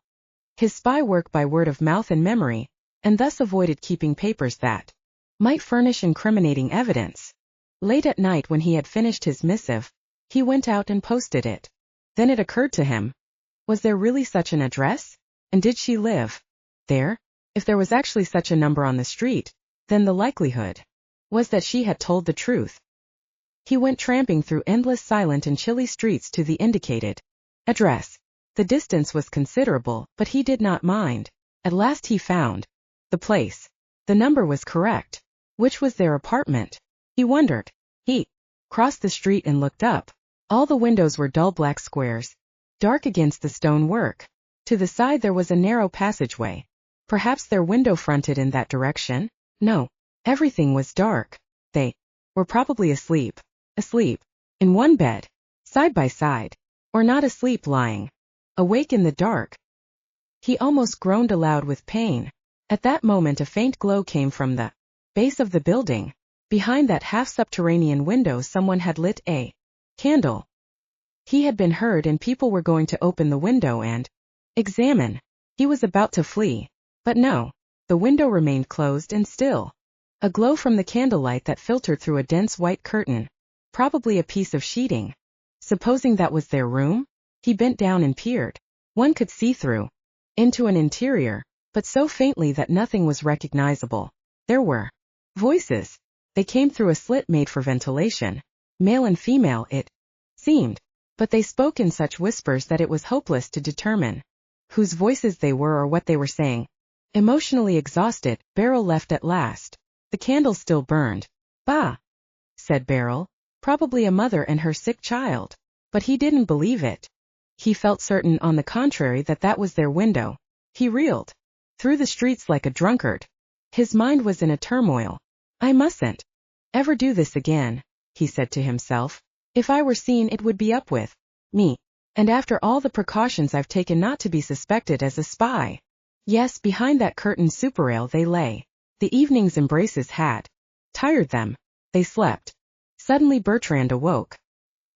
his spy work by word of mouth and memory, and thus avoided keeping papers that might furnish incriminating evidence. Late at night, when he had finished his missive, he went out and posted it. Then it occurred to him, was there really such an address? And did she live there? If there was actually such a number on the street, then the likelihood was that she had told the truth. He went tramping through endless silent and chilly streets to the indicated address. The distance was considerable, but he did not mind. At last he found the place. The number was correct. Which was their apartment? He wondered. He crossed the street and looked up. All the windows were dull black squares, dark against the stone work. To the side there was a narrow passageway. Perhaps their window fronted in that direction? No. Everything was dark. They were probably asleep. Asleep. In one bed. Side by side. Or not asleep, lying awake in the dark. He almost groaned aloud with pain. At that moment a faint glow came from the base of the building. Behind that half-subterranean window someone had lit a candle. He had been heard and people were going to open the window and examine. He was about to flee. But no. The window remained closed and still. A glow from the candlelight that filtered through a dense white curtain. Probably a piece of sheeting. Supposing that was their room? He bent down and peered. One could see through into an interior, but so faintly that nothing was recognizable. There were voices. They came through a slit made for ventilation. Male and female, it seemed. But they spoke in such whispers that it was hopeless to determine whose voices they were or what they were saying. Emotionally exhausted, Beryl left at last. The candle still burned. Bah! Said Beryl. Probably a mother and her sick child. But he didn't believe it. He felt certain, on the contrary, that that was their window. He reeled through the streets like a drunkard. His mind was in a turmoil. I mustn't ever do this again, he said to himself. If I were seen it would be up with me. And after all the precautions I've taken not to be suspected as a spy. Yes, behind that curtained souprail they lay. The evening's embraces had tired them. They slept. Suddenly Bertrand awoke.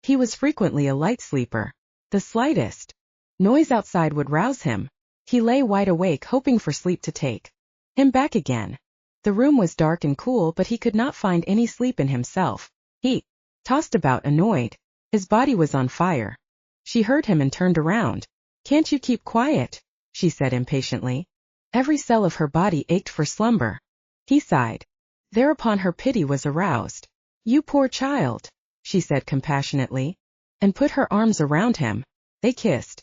He was frequently a light sleeper. The slightest noise outside would rouse him. He lay wide awake hoping for sleep to take him back again. The room was dark and cool, but he could not find any sleep in himself. He tossed about annoyed. His body was on fire. She heard him and turned around. Can't you keep quiet? She said impatiently. Every cell of her body ached for slumber. He sighed. Thereupon her pity was aroused. You poor child, she said compassionately, and put her arms around him. They kissed.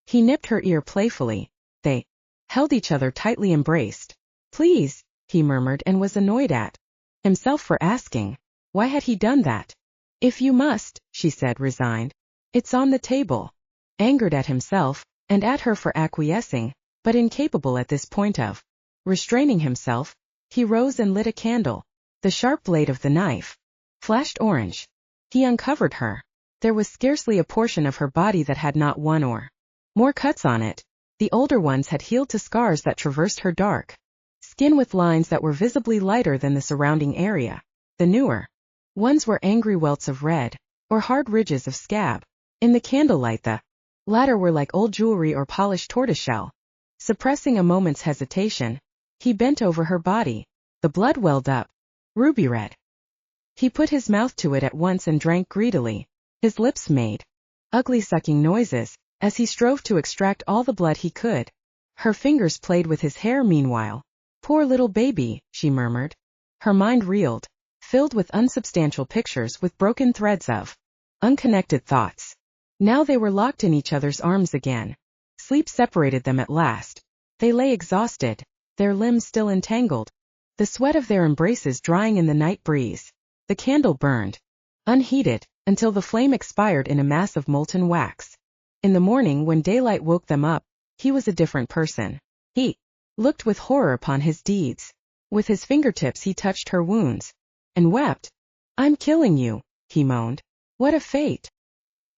He nipped her ear playfully. They held each other tightly embraced. Please, he murmured and was annoyed at himself for asking. Why had he done that? If you must, she said resigned. It's on the table. Angered at himself, and at her for acquiescing, but incapable at this point of restraining himself, he rose and lit a candle. The sharp blade of the knife flashed orange. He uncovered her. There was scarcely a portion of her body that had not one or more cuts on it. The older ones had healed to scars that traversed her dark skin with lines that were visibly lighter than the surrounding area. The newer ones were angry welts of red, or hard ridges of scab. In the candlelight the latter were like old jewelry or polished tortoiseshell. Suppressing a moment's hesitation, he bent over her body. The blood welled up, ruby red. He put his mouth to it at once and drank greedily. His lips made ugly sucking noises, as he strove to extract all the blood he could. Her fingers played with his hair meanwhile. Poor little baby, she murmured. Her mind reeled, filled with unsubstantial pictures with broken threads of unconnected thoughts. Now they were locked in each other's arms again. Sleep separated them at last. They lay exhausted, their limbs still entangled, the sweat of their embraces drying in the night breeze. The candle burned, unheeded, until the flame expired in a mass of molten wax. In the morning, when daylight woke them up, he was a different person. He looked with horror upon his deeds. With his fingertips he touched her wounds, and wept. I'm killing you, he moaned. What a fate!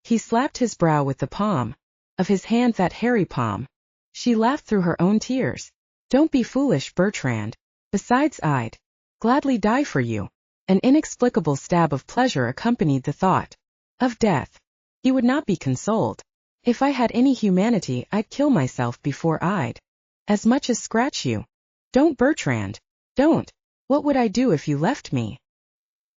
He slapped his brow with the palm of his hand, that hairy palm. She laughed through her own tears. Don't be foolish, Bertrand. Besides, I'd gladly die for you. An inexplicable stab of pleasure accompanied the thought of death. He would not be consoled. If I had any humanity, I'd kill myself before I'd as much as scratch you. Don't, Bertrand. Don't. What would I do if you left me?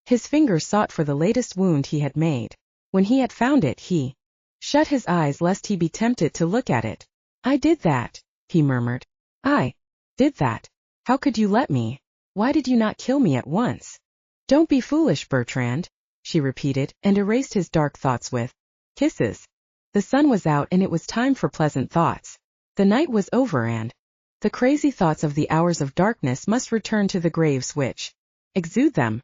His fingers sought for the latest wound he had made. When he had found it, he shut his eyes lest he be tempted to look at it. I did that, he murmured. I did that. How could you let me? Why did you not kill me at once? Don't be foolish, Bertrand, she repeated, and erased his dark thoughts with kisses. The sun was out and it was time for pleasant thoughts. The night was over and the crazy thoughts of the hours of darkness must return to the graves which exude them.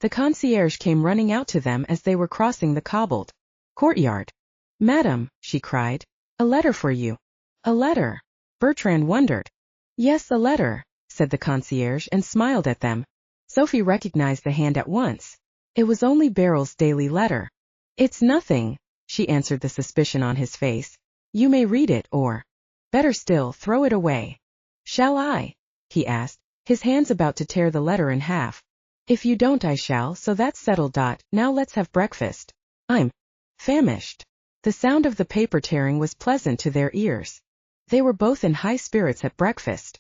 The concierge came running out to them as they were crossing the cobbled courtyard. Madam, she cried, a letter for you. A letter? Bertrand wondered. Yes, a letter, said the concierge and smiled at them. Sophie recognized the hand at once. It was only Beryl's daily letter. It's nothing, she answered, the suspicion on his face. You may read it or, better still, throw it away. Shall I? He asked, his hands about to tear the letter in half. If you don't I shall, so that's settled. Now let's have breakfast. I'm famished. The sound of the paper tearing was pleasant to their ears. They were both in high spirits at breakfast.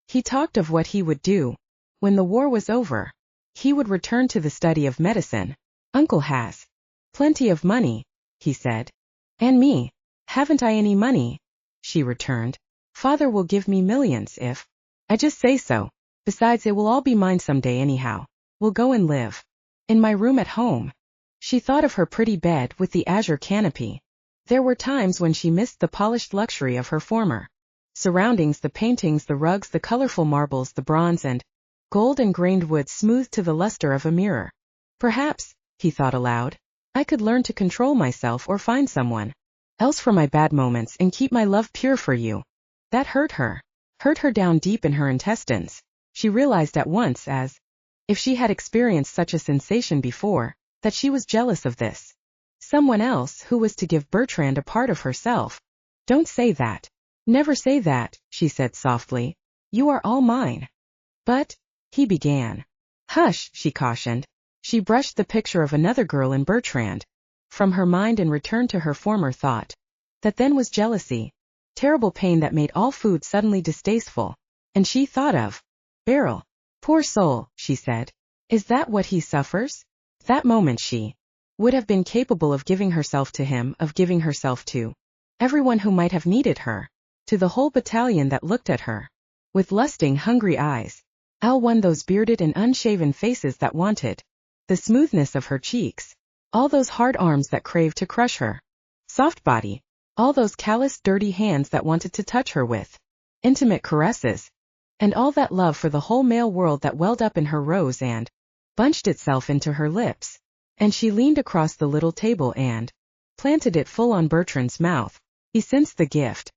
He talked of what he would do when the war was over. He would return to the study of medicine. Uncle has plenty of money, he said. And me? Haven't I any money? She returned. Father will give me millions if I just say so. Besides, it will all be mine someday anyhow. We'll go and live in my room at home. She thought of her pretty bed with the azure canopy. There were times when she missed the polished luxury of her former surroundings, the paintings, the rugs, the colorful marbles, the bronze and gold and grained wood smoothed to the luster of a mirror. Perhaps, he thought aloud, I could learn to control myself or find someone else for my bad moments and keep my love pure for you. That hurt her down deep in her intestines. She realized at once, as if she had experienced such a sensation before, that she was jealous of this someone else who was to give Bertrand a part of herself. Don't say that. Never say that, she said softly. You are all mine. But, he began. Hush, she cautioned. She brushed the picture of another girl in Bertrand from her mind and returned to her former thought. That then was jealousy. Terrible pain that made all food suddenly distasteful. And she thought of Beryl. Poor soul, she said. Is that what he suffers? That moment she would have been capable of giving herself to him, of giving herself to everyone who might have needed her, to the whole battalion that looked at her with lusting, hungry eyes. All one, those bearded and unshaven faces that wanted the smoothness of her cheeks, all those hard arms that craved to crush her soft body, all those calloused, dirty hands that wanted to touch her with intimate caresses, and all that love for the whole male world that welled up in her rose and bunched itself into her lips. And she leaned across the little table and planted it full on Bertrand's mouth. He sensed the gift.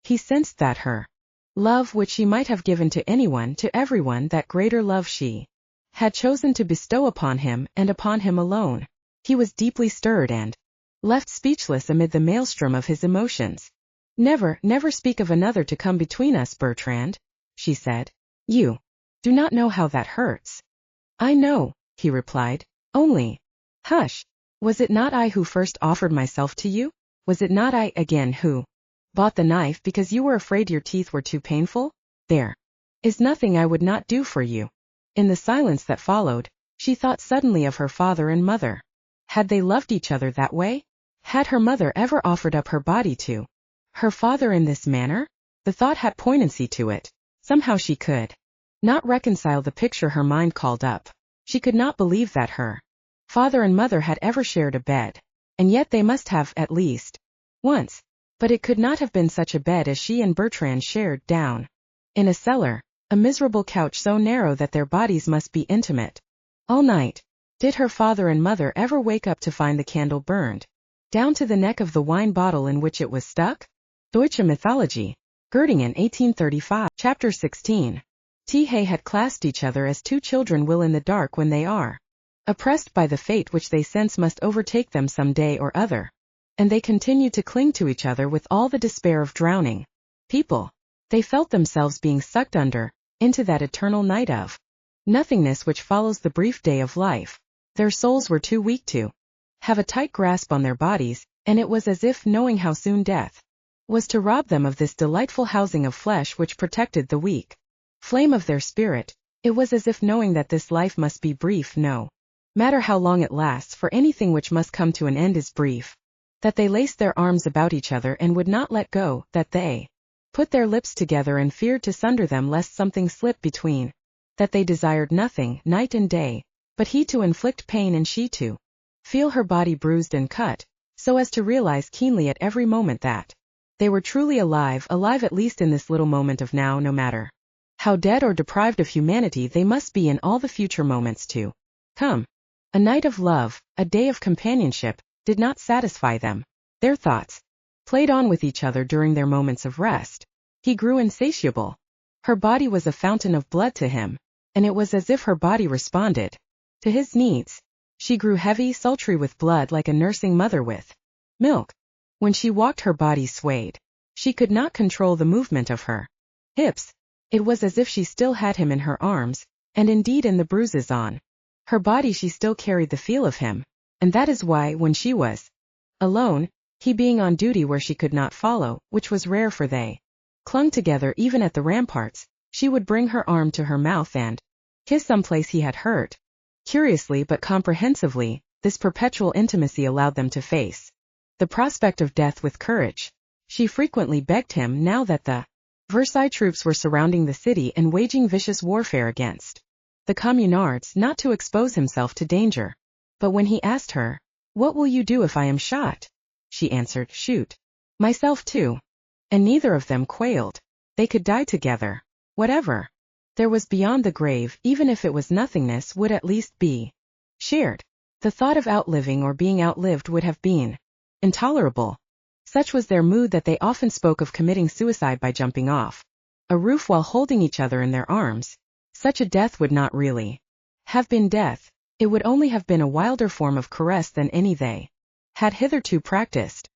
He sensed that her love, which she might have given to anyone, to everyone, that greater love she had chosen to bestow upon him and upon him alone. He was deeply stirred and left speechless amid the maelstrom of his emotions. Never, never speak of another to come between us, Bertrand, she said. You do not know how that hurts. I know, he replied. Only, hush. Was it not I who first offered myself to you? Was it not I, again, who bought the knife because you were afraid your teeth were too painful? There is nothing I would not do for you. In the silence that followed, she thought suddenly of her father and mother. Had they loved each other that way? Had her mother ever offered up her body to her father in this manner? The thought had poignancy to it. Somehow she could not reconcile the picture her mind called up. She could not believe that her father and mother had ever shared a bed. And yet they must have, at least once. But it could not have been such a bed as she and Bertrand shared, down in a cellar, a miserable couch so narrow that their bodies must be intimate. All night, did her father and mother ever wake up to find the candle burned down to the neck of the wine bottle in which it was stuck? Deutsche Mythology. Göttingen, 1835. Chapter 16. T. Hay had clasped each other as two children will in the dark when they are oppressed by the fate which they sense must overtake them some day or other. And they continued to cling to each other with all the despair of drowning people. They felt themselves being sucked under, into that eternal night of nothingness which follows the brief day of life. Their souls were too weak to have a tight grasp on their bodies, and it was as if, knowing how soon death was to rob them of this delightful housing of flesh which protected the weak flame of their spirit, it was as if knowing that this life must be brief, no matter how long it lasts, for anything which must come to an end is brief, that they laced their arms about each other and would not let go, that they put their lips together and feared to sunder them lest something slip between. that they desired nothing, night and day, but he to inflict pain and she to feel her body bruised and cut, so as to realize keenly at every moment that they were truly alive, alive at least in this little moment of now, no matter how dead or deprived of humanity they must be in all the future moments to come. A night of love, a day of companionship, did not satisfy them. Their thoughts played on with each other during their moments of rest. He grew insatiable. Her body was a fountain of blood to him, and it was as if her body responded to his needs. She grew heavy, sultry with blood like a nursing mother with milk. When she walked, her body swayed. She could not control the movement of her hips. It was as if she still had him in her arms, and indeed in the bruises on her body she still carried the feel of him, and that is why, when she was alone, he being on duty where she could not follow, which was rare for they clung together even at the ramparts, she would bring her arm to her mouth and kiss some place he had hurt. Curiously but comprehensively, this perpetual intimacy allowed them to face the prospect of death with courage. She frequently begged him, now that the Versailles troops were surrounding the city and waging vicious warfare against the communards, not to expose himself to danger. But when he asked her, "What will you do if I am shot?" she answered, "Shoot myself too." And neither of them quailed. They could die together. Whatever there was beyond the grave, even if it was nothingness, would at least be shared. The thought of outliving or being outlived would have been intolerable. Such was their mood that they often spoke of committing suicide by jumping off a roof while holding each other in their arms. Such a death would not really have been death. It would only have been a wilder form of caress than any they had hitherto practiced.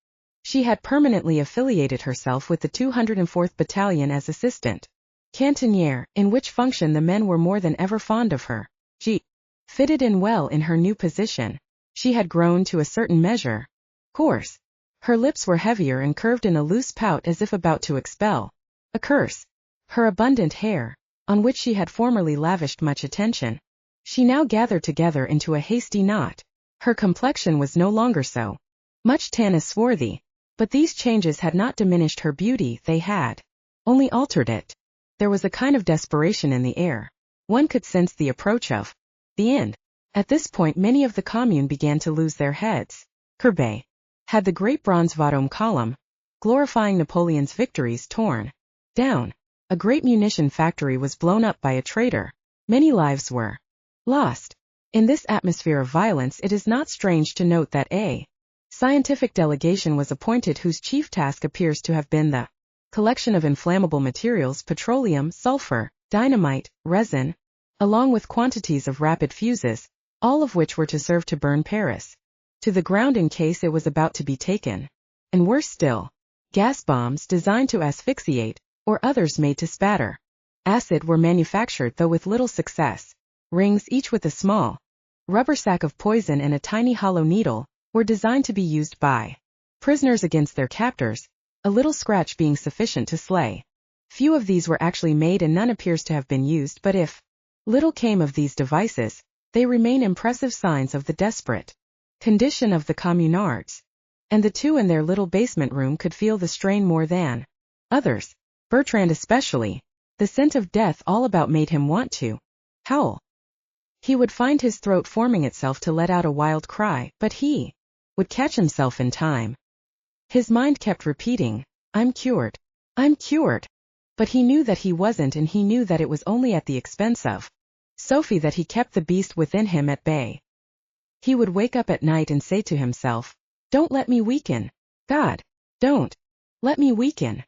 She had permanently affiliated herself with the 204th Battalion as assistant cantiniere, in which function the men were more than ever fond of her. She fitted in well in her new position. She had grown to a certain measure coarse. Her lips were heavier and curved in a loose pout as if about to expel a curse. Her abundant hair, on which she had formerly lavished much attention, she now gathered together into a hasty knot. Her complexion was no longer so much tan as swarthy, but these changes had not diminished her beauty, they had only altered it. There was a kind of desperation in the air. One could sense the approach of the end. At this point many of the commune began to lose their heads. Courbet had the great bronze Vendôme column, glorifying Napoleon's victories, torn down. A great munition factory was blown up by a traitor. Many lives were lost. In this atmosphere of violence it is not strange to note that a scientific delegation was appointed whose chief task appears to have been the collection of inflammable materials, petroleum, sulfur, dynamite, resin, along with quantities of rapid fuses, all of which were to serve to burn Paris to the ground in case it was about to be taken. And worse still, gas bombs designed to asphyxiate, or others made to spatter acid, were manufactured, though with little success. Rings, each with a small rubber sack of poison and a tiny hollow needle, were designed to be used by prisoners against their captors, a little scratch being sufficient to slay. Few of these were actually made and none appears to have been used, but if little came of these devices, they remain impressive signs of the desperate condition of the communards. And the two in their little basement room could feel the strain more than others. Bertrand especially. The scent of death all about made him want to howl. He would find his throat forming itself to let out a wild cry, but he would catch himself in time. His mind kept repeating, "I'm cured. I'm cured." But he knew that he wasn't, and he knew that it was only at the expense of Sophie that he kept the beast within him at bay. He would wake up at night and say to himself, "Don't let me weaken. God, don't let me weaken."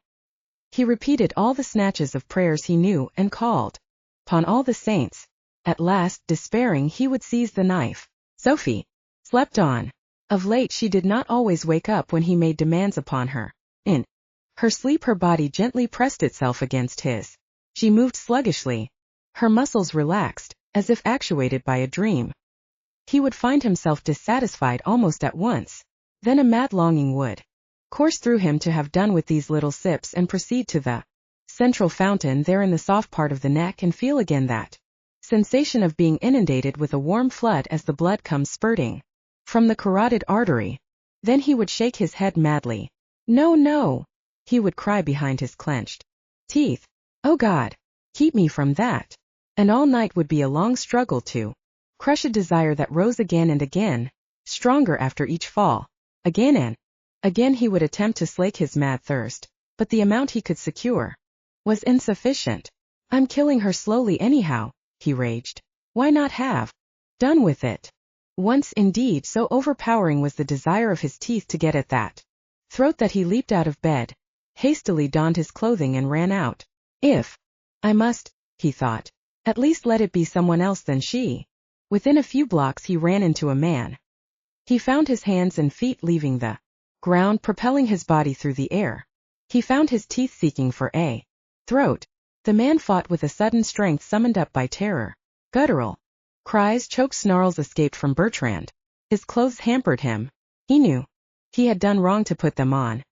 He repeated all the snatches of prayers he knew and called upon all the saints. At last, despairing, he would seize the knife. Sophie slept on. Of late she did not always wake up when he made demands upon her. In her sleep her body gently pressed itself against his. She moved sluggishly. Her muscles relaxed, as if actuated by a dream. He would find himself dissatisfied almost at once. Then a mad longing would course through him to have done with these little sips and proceed to the central fountain there in the soft part of the neck and feel again that sensation of being inundated with a warm flood as the blood comes spurting from the carotid artery. Then he would shake his head madly. "No, no," he would cry behind his clenched teeth. "Oh God, keep me from that." and all night would be a long struggle to crush a desire that rose again and again, stronger after each fall. Again and again he would attempt to slake his mad thirst, but the amount he could secure was insufficient. I'm killing her slowly anyhow, he raged. Why not have done with it? Once indeed, so overpowering was the desire of his teeth to get at that throat that he leaped out of bed, hastily donned his clothing and ran out. If I must, he thought, at least let it be someone else than she. Within a few blocks he ran into a man. He found his hands and feet leaving the ground, propelling his body through the air. He found his teeth seeking for a throat. The man fought with a sudden strength summoned up by terror. Guttural cries, choked snarls escaped from Bertrand. His clothes hampered him. He knew he had done wrong to put them on.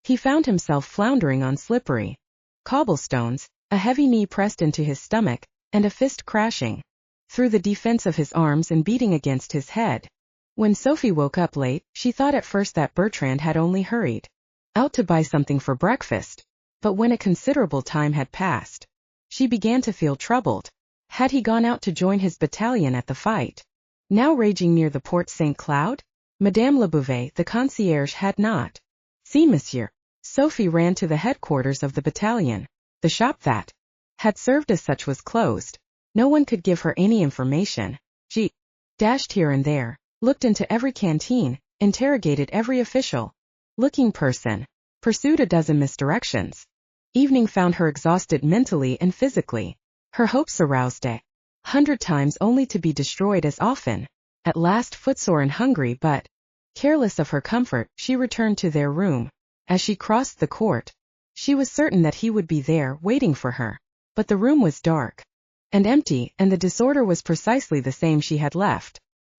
He found himself floundering on slippery cobblestones, a heavy knee pressed into his stomach, and a fist crashing through the defense of his arms and beating against his head. When Sophie woke up late, she thought at first that Bertrand had only hurried out to buy something for breakfast. But when a considerable time had passed, she began to feel troubled. Had he gone out to join his battalion at the fight, now raging near the Porte Saint-Cloud? Madame Lebouvet, the concierge, had not seen Monsieur. Sophie ran to the headquarters of the battalion. The shop that had served as such was closed. No one could give her any information. She dashed here and there, looked into every canteen, interrogated every official-looking person, pursued a dozen misdirections. Evening found her exhausted mentally and physically. Her hopes aroused 100 times only to be destroyed as often. At last, footsore and hungry but careless of her comfort, she returned to their room. As she crossed the court, she was certain that he would be there waiting for her. But the room was dark and empty, and the disorder was precisely the same she had left.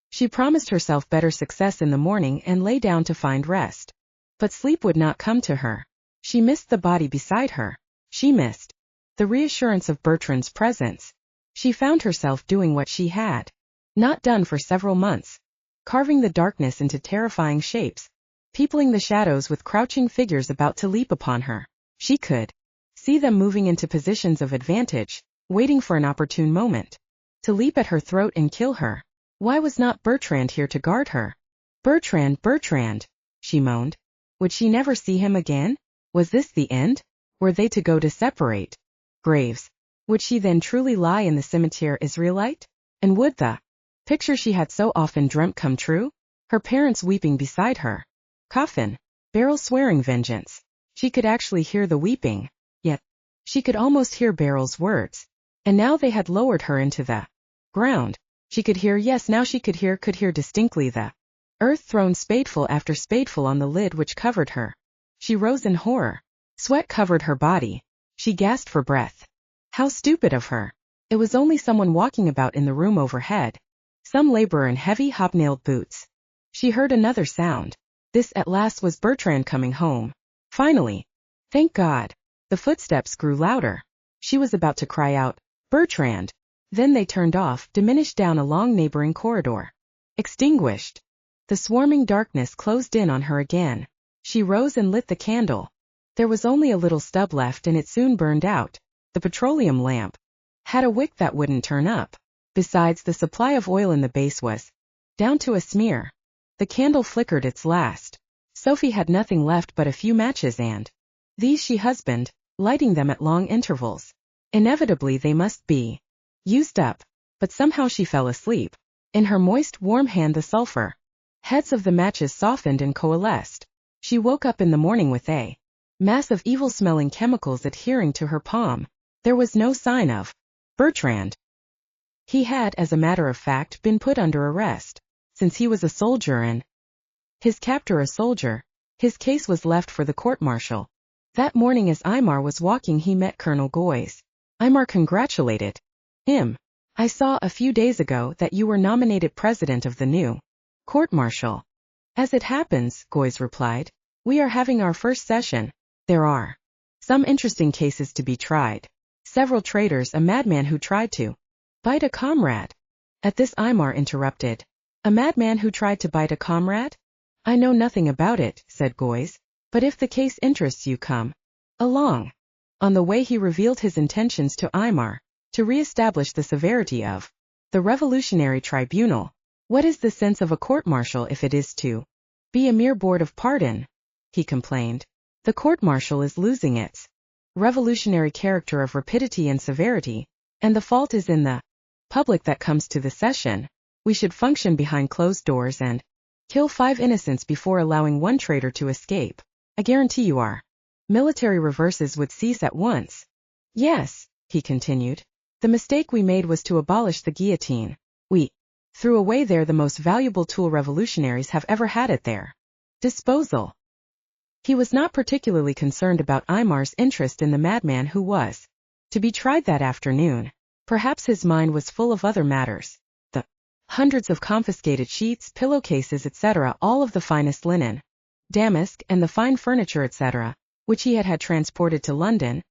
She promised herself better success in the morning and lay down to find rest. But sleep would not come to her. She missed the body beside her. She missed the reassurance of Bertrand's presence. She found herself doing what she had not done for several months, carving the darkness into terrifying shapes, peopling the shadows with crouching figures about to leap upon her. She could see them moving into positions of advantage, waiting for an opportune moment to leap at her throat and kill her. Why was not Bertrand here to guard her? Bertrand, Bertrand, she moaned. Would she never see him again? Was this the end? Were they to go to separate graves? Would she then truly lie in the cimetière Israelite? And would the picture she had so often dreamt come true? Her parents weeping beside her coffin, Beryl swearing vengeance. She could actually hear the weeping, yet she could almost hear Beryl's words. And now they had lowered her into the ground. She could hear, yes, now she could hear distinctly the earth thrown spadeful after spadeful on the lid which covered her. She rose in horror. Sweat covered her body. She gasped for breath. How stupid of her. It was only someone walking about in the room overhead. Some laborer in heavy hobnailed boots. She heard another sound. This at last was Bertrand coming home. Finally. Thank God. The footsteps grew louder. She was about to cry out, Bertrand. Then they turned off, diminished down a long neighboring corridor. Extinguished. The swarming darkness closed in on her again. She rose and lit the candle. There was only a little stub left and it soon burned out. The petroleum lamp had a wick that wouldn't turn up. Besides, the supply of oil in the base was down to a smear. The candle flickered its last. Sophie had nothing left but a few matches, and these she husbanded, lighting them at long intervals. Inevitably they must be used up, but somehow she fell asleep. In her moist, warm hand the sulfur heads of the matches softened and coalesced. She woke up in the morning with a mass of evil-smelling chemicals adhering to her palm. There was no sign of Bertrand. He had, as a matter of fact, been put under arrest. Since he was a soldier and his captor a soldier, his case was left for the court-martial. That morning as Aymar was walking he met Colonel Galliez. Aymar congratulated him. I saw a few days ago that you were nominated president of the new court-martial. As it happens, Galliez replied, we are having our first session. There are some interesting cases to be tried. Several traitors, a madman who tried to bite a comrade. At this Aymar interrupted. A madman who tried to bite a comrade? I know nothing about it, said Galliez, but if the case interests you, come along. On the way he revealed his intentions to Aymar. to re-establish the severity of the revolutionary tribunal. What is the sense of a court-martial if it is to be a mere board of pardon? He complained. The court-martial is losing its revolutionary character of rapidity and severity, and the fault is in the public that comes to the session. We should function behind closed doors and kill 5 innocents before allowing 1 traitor to escape. I guarantee you our military reverses would cease at once. Yes, he continued. The mistake we made was to abolish the guillotine. We threw away there the most valuable tool revolutionaries have ever had at their disposal. He was not particularly concerned about Aymar's interest in the madman who was to be tried that afternoon. Perhaps his mind was full of other matters. The hundreds of confiscated sheets, pillowcases, etc., all of the finest linen, damask, and the fine furniture, etc., which he had transported to London,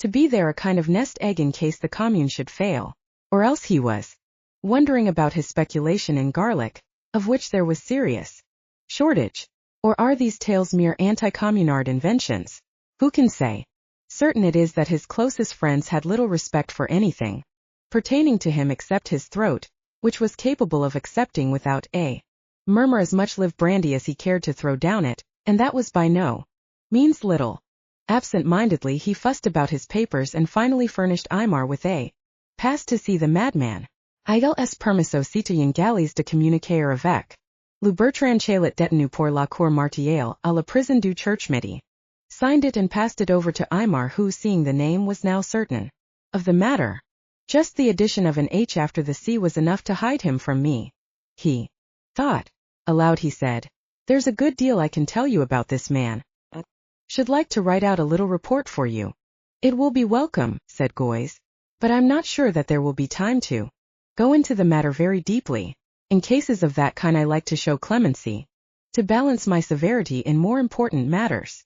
to be there a kind of nest egg in case the Commune should fail. Or else he was wondering about his speculation in garlic, of which there was serious shortage. Or are these tales mere anti-communard inventions? Who can say? Certain it is that his closest friends had little respect for anything pertaining to him except his throat, which was capable of accepting without a murmur as much live brandy as he cared to throw down it, and that was by no means little. Absent-mindedly he fussed about his papers and finally furnished Aymar with a pass to see the madman. Il est permis au citoyen Galliez de communiquer avec le Bertrand Caillet détenu pour la cour martiale à la prison du Church-Midi. Signed it and passed it over to Aymar, who, seeing the name, was now certain of the matter. Just the addition of an H after the C was enough to hide him from me. He thought. Aloud he said, "There's a good deal I can tell you about this man. Should like to write out a little report for you." "It will be welcome," said Galliez, "but I'm not sure that there will be time to go into the matter very deeply. In cases of that kind I like to show clemency, to balance my severity in more important matters."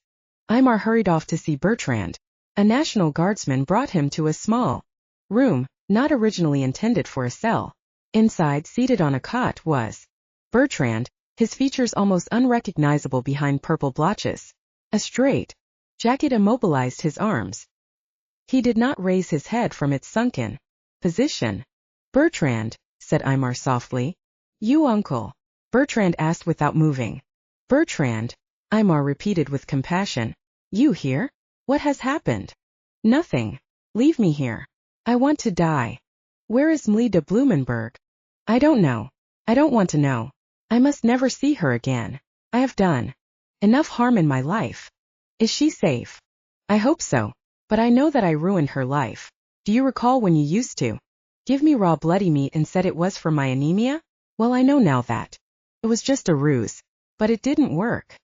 Aymar hurried off to see Bertrand. A National Guardsman brought him to a small room, not originally intended for a cell. Inside, seated on a cot, was Bertrand, his features almost unrecognizable behind purple blotches. A straight jacket immobilized his arms. He did not raise his head from its sunken position. "Bertrand," said Aymar softly. "You, uncle?" Bertrand asked without moving. "Bertrand," Aymar repeated with compassion. "You here? What has happened?" "Nothing. Leave me here. I want to die." "Where is Mlle de Blumenberg?" "I don't know. I don't want to know. I must never see her again. I have done enough harm in my life." "Is she safe?" "I hope so. But I know that I ruined her life. Do you recall when you used to give me raw bloody meat and said it was for my anemia? Well, I know now that it was just a ruse. But it didn't work."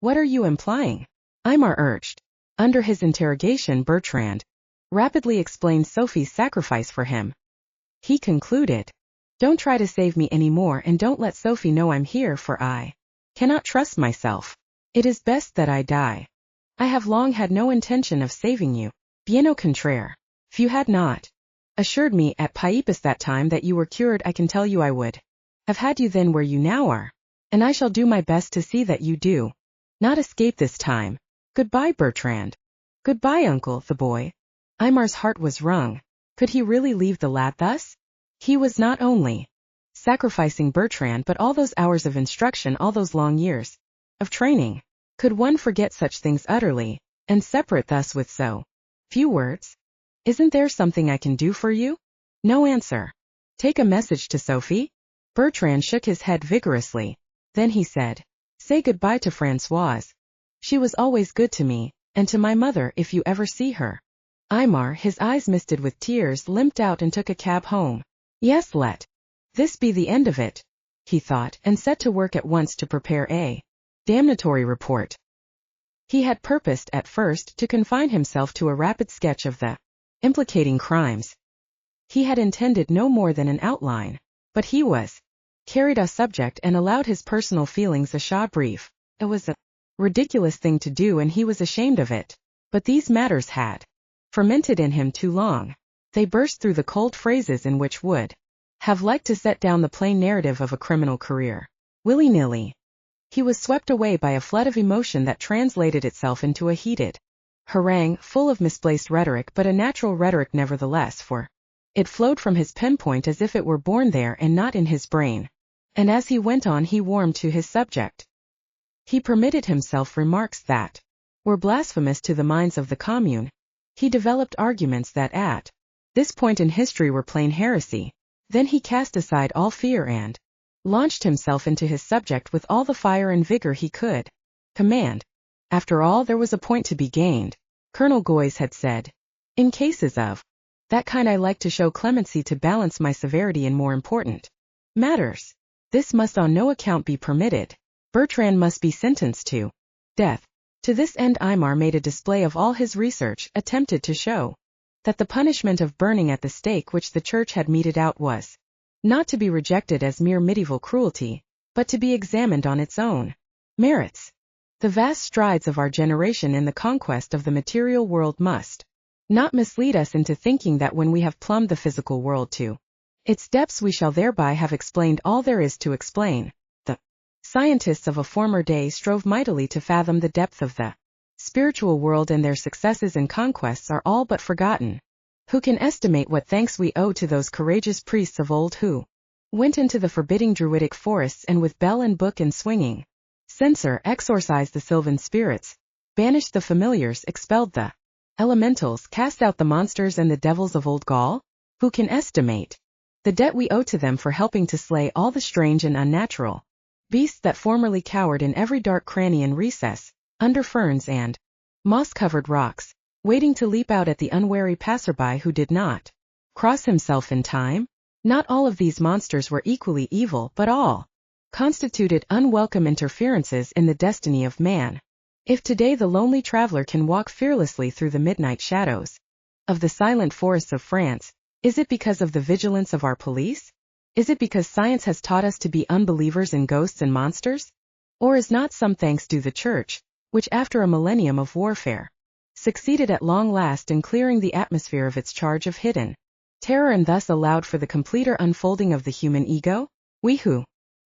"What are you implying?" Aymar urged. Under his interrogation, Bertrand rapidly explained Sophie's sacrifice for him. He concluded, "Don't try to save me any more, and don't let Sophie know I'm here, for I cannot trust myself. It is best that I die. I have long had no intention of saving you. Bien au contraire. If you had not assured me at Paris that time that you were cured, I can tell you I would have had you then where you now are. And I shall do my best to see that you do not escape this time. Goodbye, Bertrand." "Goodbye, uncle," the boy. Aymar's heart was wrung. Could he really leave the lad thus? He was not only sacrificing Bertrand, but all those hours of instruction, all those long years of training. Could one forget such things utterly, and separate thus with so few words? "Isn't there something I can do for you?" No answer. "Take a message to Sophie?" Bertrand shook his head vigorously. Then he said, "Say goodbye to Françoise. She was always good to me, and to my mother if you ever see her." Aymar, his eyes misted with tears, limped out and took a cab home. Yes, let this be the end of it, he thought, and set to work at once to prepare a damnatory report. He had purposed at first to confine himself to a rapid sketch of the implicating crimes. He had intended no more than an outline, but he was carried a subject and allowed his personal feelings a short brief. It was a ridiculous thing to do, and he was ashamed of it. But these matters had fermented in him too long. They burst through the cold phrases in which would have liked to set down the plain narrative of a criminal career. Willy-nilly, he was swept away by a flood of emotion that translated itself into a heated harangue, full of misplaced rhetoric, but a natural rhetoric nevertheless, for It flowed from his penpoint as if it were born there and not in his brain. And as he went on he warmed to his subject. He permitted himself remarks that were blasphemous to the minds of the Commune. He developed arguments that at this point in history were plain heresy. Then he cast aside all fear and launched himself into his subject with all the fire and vigor he could command. After all, there was a point to be gained, Colonel Galliez had said. In cases of that kind I like to show clemency to balance my severity in more important matters. This must on no account be permitted. Bertrand must be sentenced to death. To this end Aymar made a display of all his research, attempted to show that the punishment of burning at the stake which the Church had meted out was not to be rejected as mere medieval cruelty, but to be examined on its own merits. The vast strides of our generation in the conquest of the material world must not mislead us into thinking that when we have plumbed the physical world to its depths we shall thereby have explained all there is to explain. The scientists of a former day strove mightily to fathom the depth of the spiritual world, and their successes and conquests are all but forgotten. Who can estimate what thanks we owe to those courageous priests of old who went into the forbidding druidic forests and with bell and book and swinging censer exorcised the sylvan spirits, banished the familiars, expelled the elementals, cast out the monsters and the devils of old Gaul? Who can estimate the debt we owe to them for helping to slay all the strange and unnatural beasts that formerly cowered in every dark cranny and recess, under ferns and moss-covered rocks, waiting to leap out at the unwary passerby who did not cross himself in time? Not all of these monsters were equally evil, but all constituted unwelcome interferences in the destiny of man. If today the lonely traveler can walk fearlessly through the midnight shadows of the silent forests of France, is it because of the vigilance of our police? Is it because science has taught us to be unbelievers in ghosts and monsters? Or is not some thanks due the Church, which after a millennium of warfare succeeded at long last in clearing the atmosphere of its charge of hidden terror and thus allowed for the completer unfolding of the human ego? We who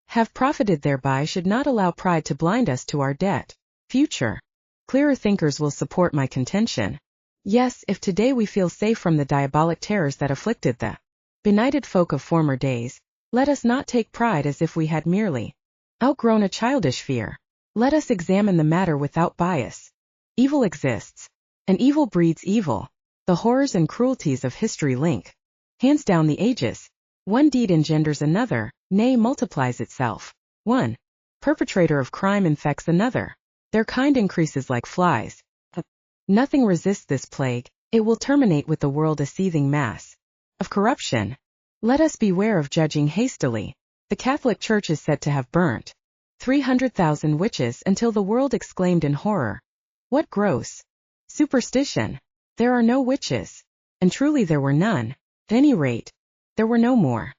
have profited thereby should not allow pride to blind us to our debt. Future clearer thinkers will support my contention. Yes, if today we feel safe from the diabolic terrors that afflicted the benighted folk of former days, let us not take pride as if we had merely outgrown a childish fear. Let us examine the matter without bias. Evil exists, and evil breeds evil. The horrors and cruelties of history link hands down the ages. One deed engenders another, nay, multiplies itself. One perpetrator of crime infects another. Their kind increases like flies. Nothing resists this plague. It will terminate with the world a seething mass of corruption. Let us beware of judging hastily. The Catholic Church is said to have burnt 300,000 witches until the world exclaimed in horror, "What gross superstition! There are no witches." And truly there were none. At any rate, there were no more.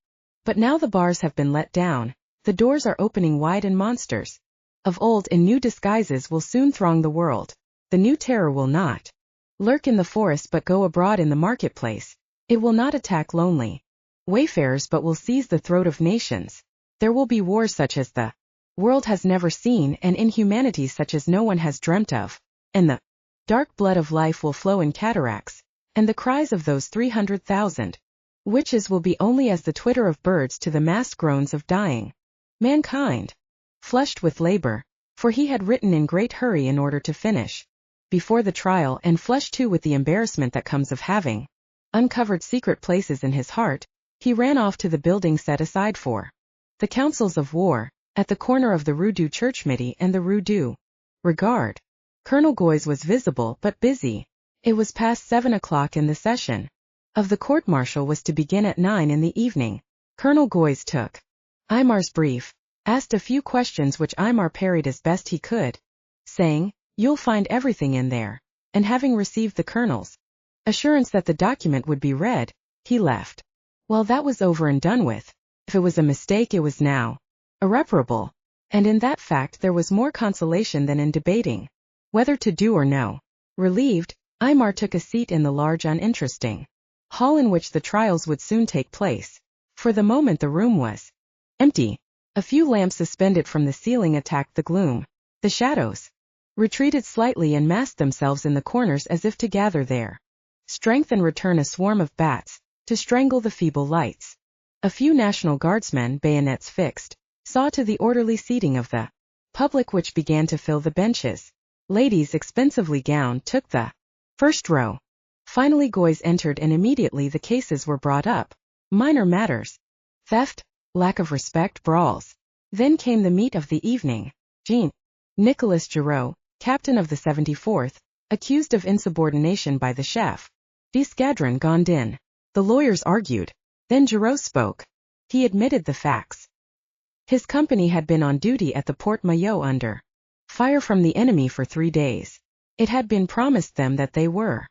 But now the bars have been let down, the doors are opening wide, and monsters of old in new disguises will soon throng the world. The new terror will not lurk in the forest but go abroad in the marketplace. It will not attack lonely wayfarers but will seize the throat of nations. There will be wars such as the world has never seen, and inhumanities such as no one has dreamt of. And the dark blood of life will flow in cataracts, and the cries of those 300,000 witches will be only as the twitter of birds to the massed groans of dying mankind. Flushed with labor, for he had written in great hurry in order to finish before the trial, and flushed too with the embarrassment that comes of having uncovered secret places in his heart, he ran off to the building set aside for the councils of war, at the corner of the Rue du Church-Midi and the Rue du Regard. Colonel Galliez was visible but busy. It was past 7 o'clock and the session of the court-martial was to begin at 9 in the evening. Colonel Galliez took Aymar's brief, asked a few questions which Aymar parried as best he could, saying, "You'll find everything in there," and having received the colonel's assurance that the document would be read, he left. Well, that was over and done with. If it was a mistake, it was now irreparable, and in that fact there was more consolation than in debating whether to do or no. Relieved, Aymar took a seat in the large uninteresting hall in which the trials would soon take place. For the moment the room was empty. A few lamps suspended from the ceiling attacked the gloom. The shadows retreated slightly and massed themselves in the corners as if to gather their strength and return a swarm of bats. to strangle the feeble lights. A few National Guardsmen, bayonets fixed, saw to the orderly seating of the public which began to fill the benches. Ladies expensively gowned took the first row. Finally Galliez entered and immediately the cases were brought up. Minor matters. Theft, lack of respect, brawls. Then came the meat of the evening. Jean. Nicolas Giraud, captain of the 74th, accused of insubordination by the chef d'escadron Gondin. The lawyers argued. Then Giraud spoke. He admitted the facts. His company had been on duty at the Porte Maillot under fire from the enemy for 3 days. It had been promised them that they were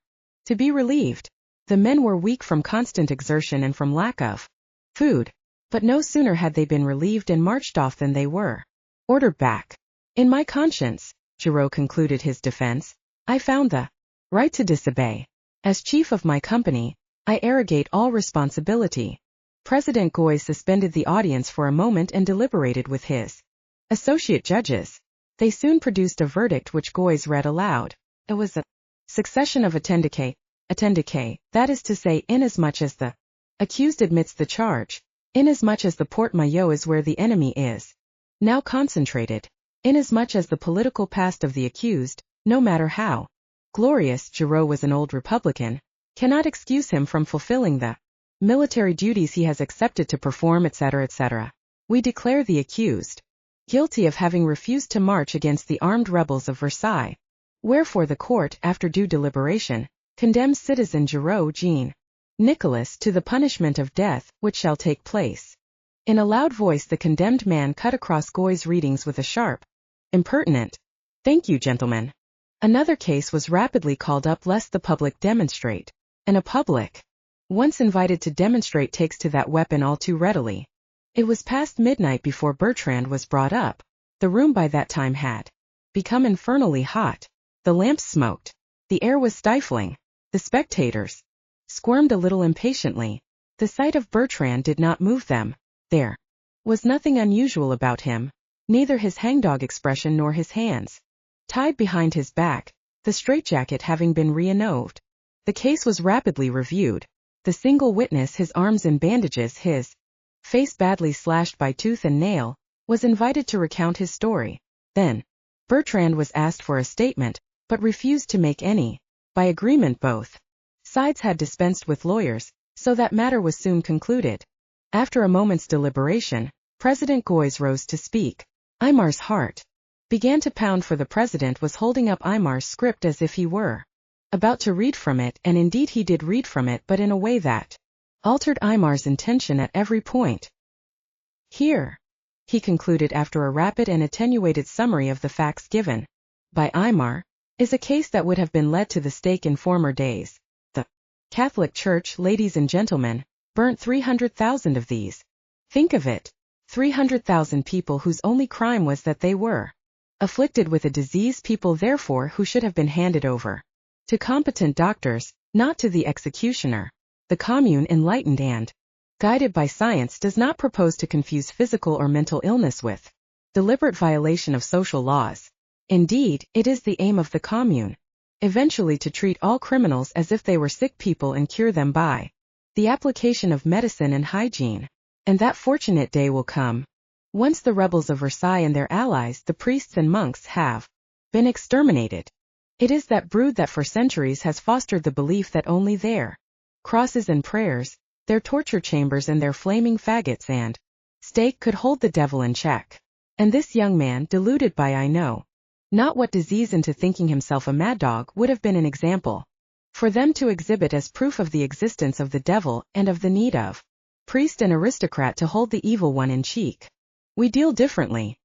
to be relieved. The men were weak from constant exertion and from lack of food. But no sooner had they been relieved and marched off than they were ordered back. In my conscience, Giraud concluded his defense, I found the right to disobey. As chief of my company, I arrogate all responsibility. President Galliez suspended the audience for a moment and deliberated with his associate judges. They soon produced a verdict which Galliez read aloud. It was a succession of attendicate, that is to say, inasmuch as the accused admits the charge, inasmuch as the Porte Maillot is where the enemy is now concentrated, inasmuch as the political past of the accused, no matter how glorious, Giraud was an old Republican, cannot excuse him from fulfilling the military duties he has accepted to perform, etc., etc. We declare the accused guilty of having refused to march against the armed rebels of Versailles. Wherefore the court, after due deliberation, condemns citizen Giraud Jean Nicolas to the punishment of death, which shall take place. In a loud voice the condemned man cut across Galliez's readings with a sharp, impertinent, "Thank you, gentlemen." Another case was rapidly called up lest the public demonstrate, and a public, once invited to demonstrate, takes to that weapon all too readily. It was past midnight before Bertrand was brought up. The room by that time had become infernally hot. The lamps smoked. The air was stifling. The spectators squirmed a little impatiently. The sight of Bertrand did not move them. There was nothing unusual about him, neither his hangdog expression nor his hands tied behind his back, the straitjacket having been re-ennoved. The case was rapidly reviewed. The single witness, his arms in bandages, his face badly slashed by tooth and nail, was invited to recount his story. Then Bertrand was asked for a statement, but refused to make any. By agreement both sides had dispensed with lawyers, so that matter was soon concluded. After a moment's deliberation, President Galliez rose to speak. Aymar's heart began to pound, for the president was holding up Aymar's script as if he were about to read from it, and indeed he did read from it, but in a way that altered Aymar's intention at every point. Here, he concluded after a rapid and attenuated summary of the facts given by Aymar, is a case that would have been led to the stake in former days. The Catholic Church, ladies and gentlemen, burnt 300,000 of these. Think of it. 300,000 people whose only crime was that they were afflicted with a disease, people therefore who should have been handed over to competent doctors, not to the executioner. The Commune, enlightened and guided by science, does not propose to confuse physical or mental illness with deliberate violation of social laws. Indeed, it is the aim of the Commune eventually to treat all criminals as if they were sick people and cure them by the application of medicine and hygiene. And that fortunate day will come, once the rebels of Versailles and their allies, the priests and monks, have been exterminated. It is that brood that for centuries has fostered the belief that only their crosses and prayers, their torture chambers and their flaming faggots and stake could hold the devil in check. And this young man, deluded by I know not what disease into thinking himself a mad dog, would have been an example for them to exhibit as proof of the existence of the devil and of the need of priest and aristocrat to hold the evil one in cheek. We deal differently.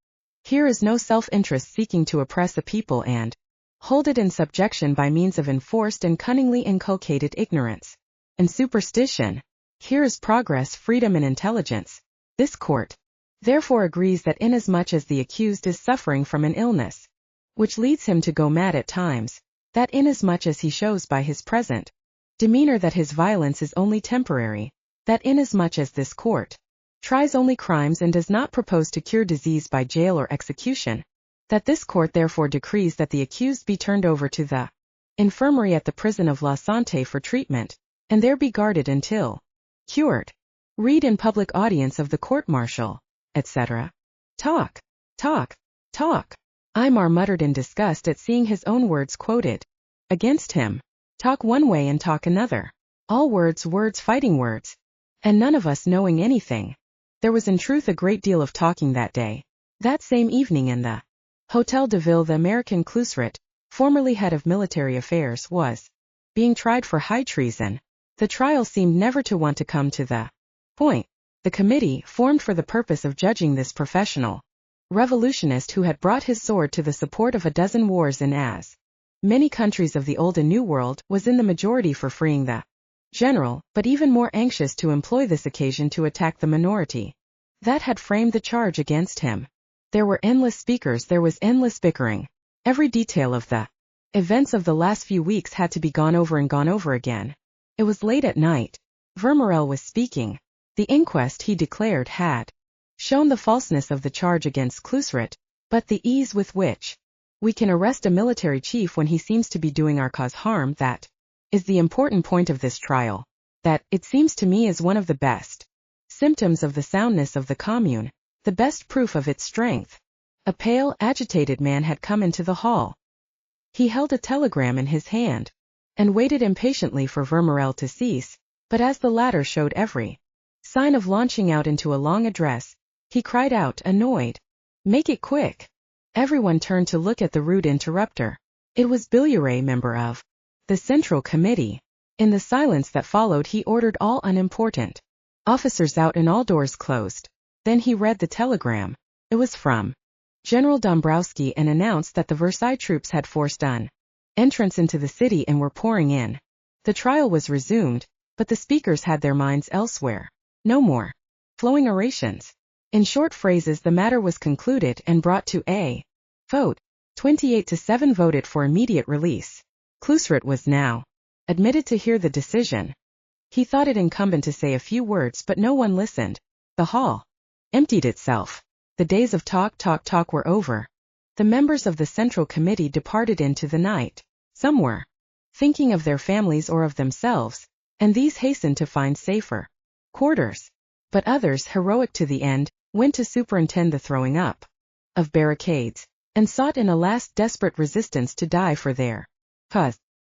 Here is no self-interest seeking to oppress a people and hold it in subjection by means of enforced and cunningly inculcated ignorance and superstition. Here is progress, freedom, and intelligence. This court therefore agrees that inasmuch as the accused is suffering from an illness which leads him to go mad at times, that inasmuch as he shows by his present demeanor that his violence is only temporary, that inasmuch as this court tries only crimes and does not propose to cure disease by jail or execution, that this court therefore decrees that the accused be turned over to the infirmary at the prison of La Santé for treatment, and there be guarded until cured, read in public audience of the court-martial, etc. Talk, talk, talk. Aymar muttered in disgust at seeing his own words quoted against him. Talk one way and talk another. All words fighting words. And none of us knowing anything. There was in truth a great deal of talking that day. That same evening in the Hotel de Ville, the American Clusret, formerly head of military affairs, was being tried for high treason. The trial seemed never to want to come to the point. The committee, formed for the purpose of judging this professional revolutionist who had brought his sword to the support of a dozen wars in as many countries of the Old and New World, was in the majority for freeing the general, but even more anxious to employ this occasion to attack the minority that had framed the charge against him. There were endless speakers, there was endless bickering. Every detail of the events of the last few weeks had to be gone over and gone over again. It was late at night. Vermorel was speaking. The inquest, he declared, had shown the falseness of the charge against Clusret, but the ease with which we can arrest a military chief when he seems to be doing our cause harm, that is the important point of this trial. That, it seems to me, is one of the best symptoms of the soundness of the Commune, the best proof of its strength. A pale, agitated man had come into the hall. He held a telegram in his hand, and waited impatiently for Vermorel to cease, but as the latter showed every sign of launching out into a long address, he cried out, annoyed, "Make it quick!" Everyone turned to look at the rude interrupter. It was Billieret, member of the Central Committee. In the silence that followed, he ordered all unimportant officers out and all doors closed. Then he read the telegram. It was from General Dombrowski, and announced that the Versailles troops had forced an entrance into the city and were pouring in. The trial was resumed, but the speakers had their minds elsewhere. No more flowing orations. In short phrases the matter was concluded and brought to a vote. 28-7 voted for immediate release. Clusret was now admitted to hear the decision. He thought it incumbent to say a few words, but no one listened. The hall emptied itself. The days of talk were over. The members of the Central Committee departed into the night. Some were thinking of their families or of themselves, and these hastened to find safer quarters. But others, heroic to the end, went to superintend the throwing up of barricades, and sought in a last desperate resistance to die for their cause.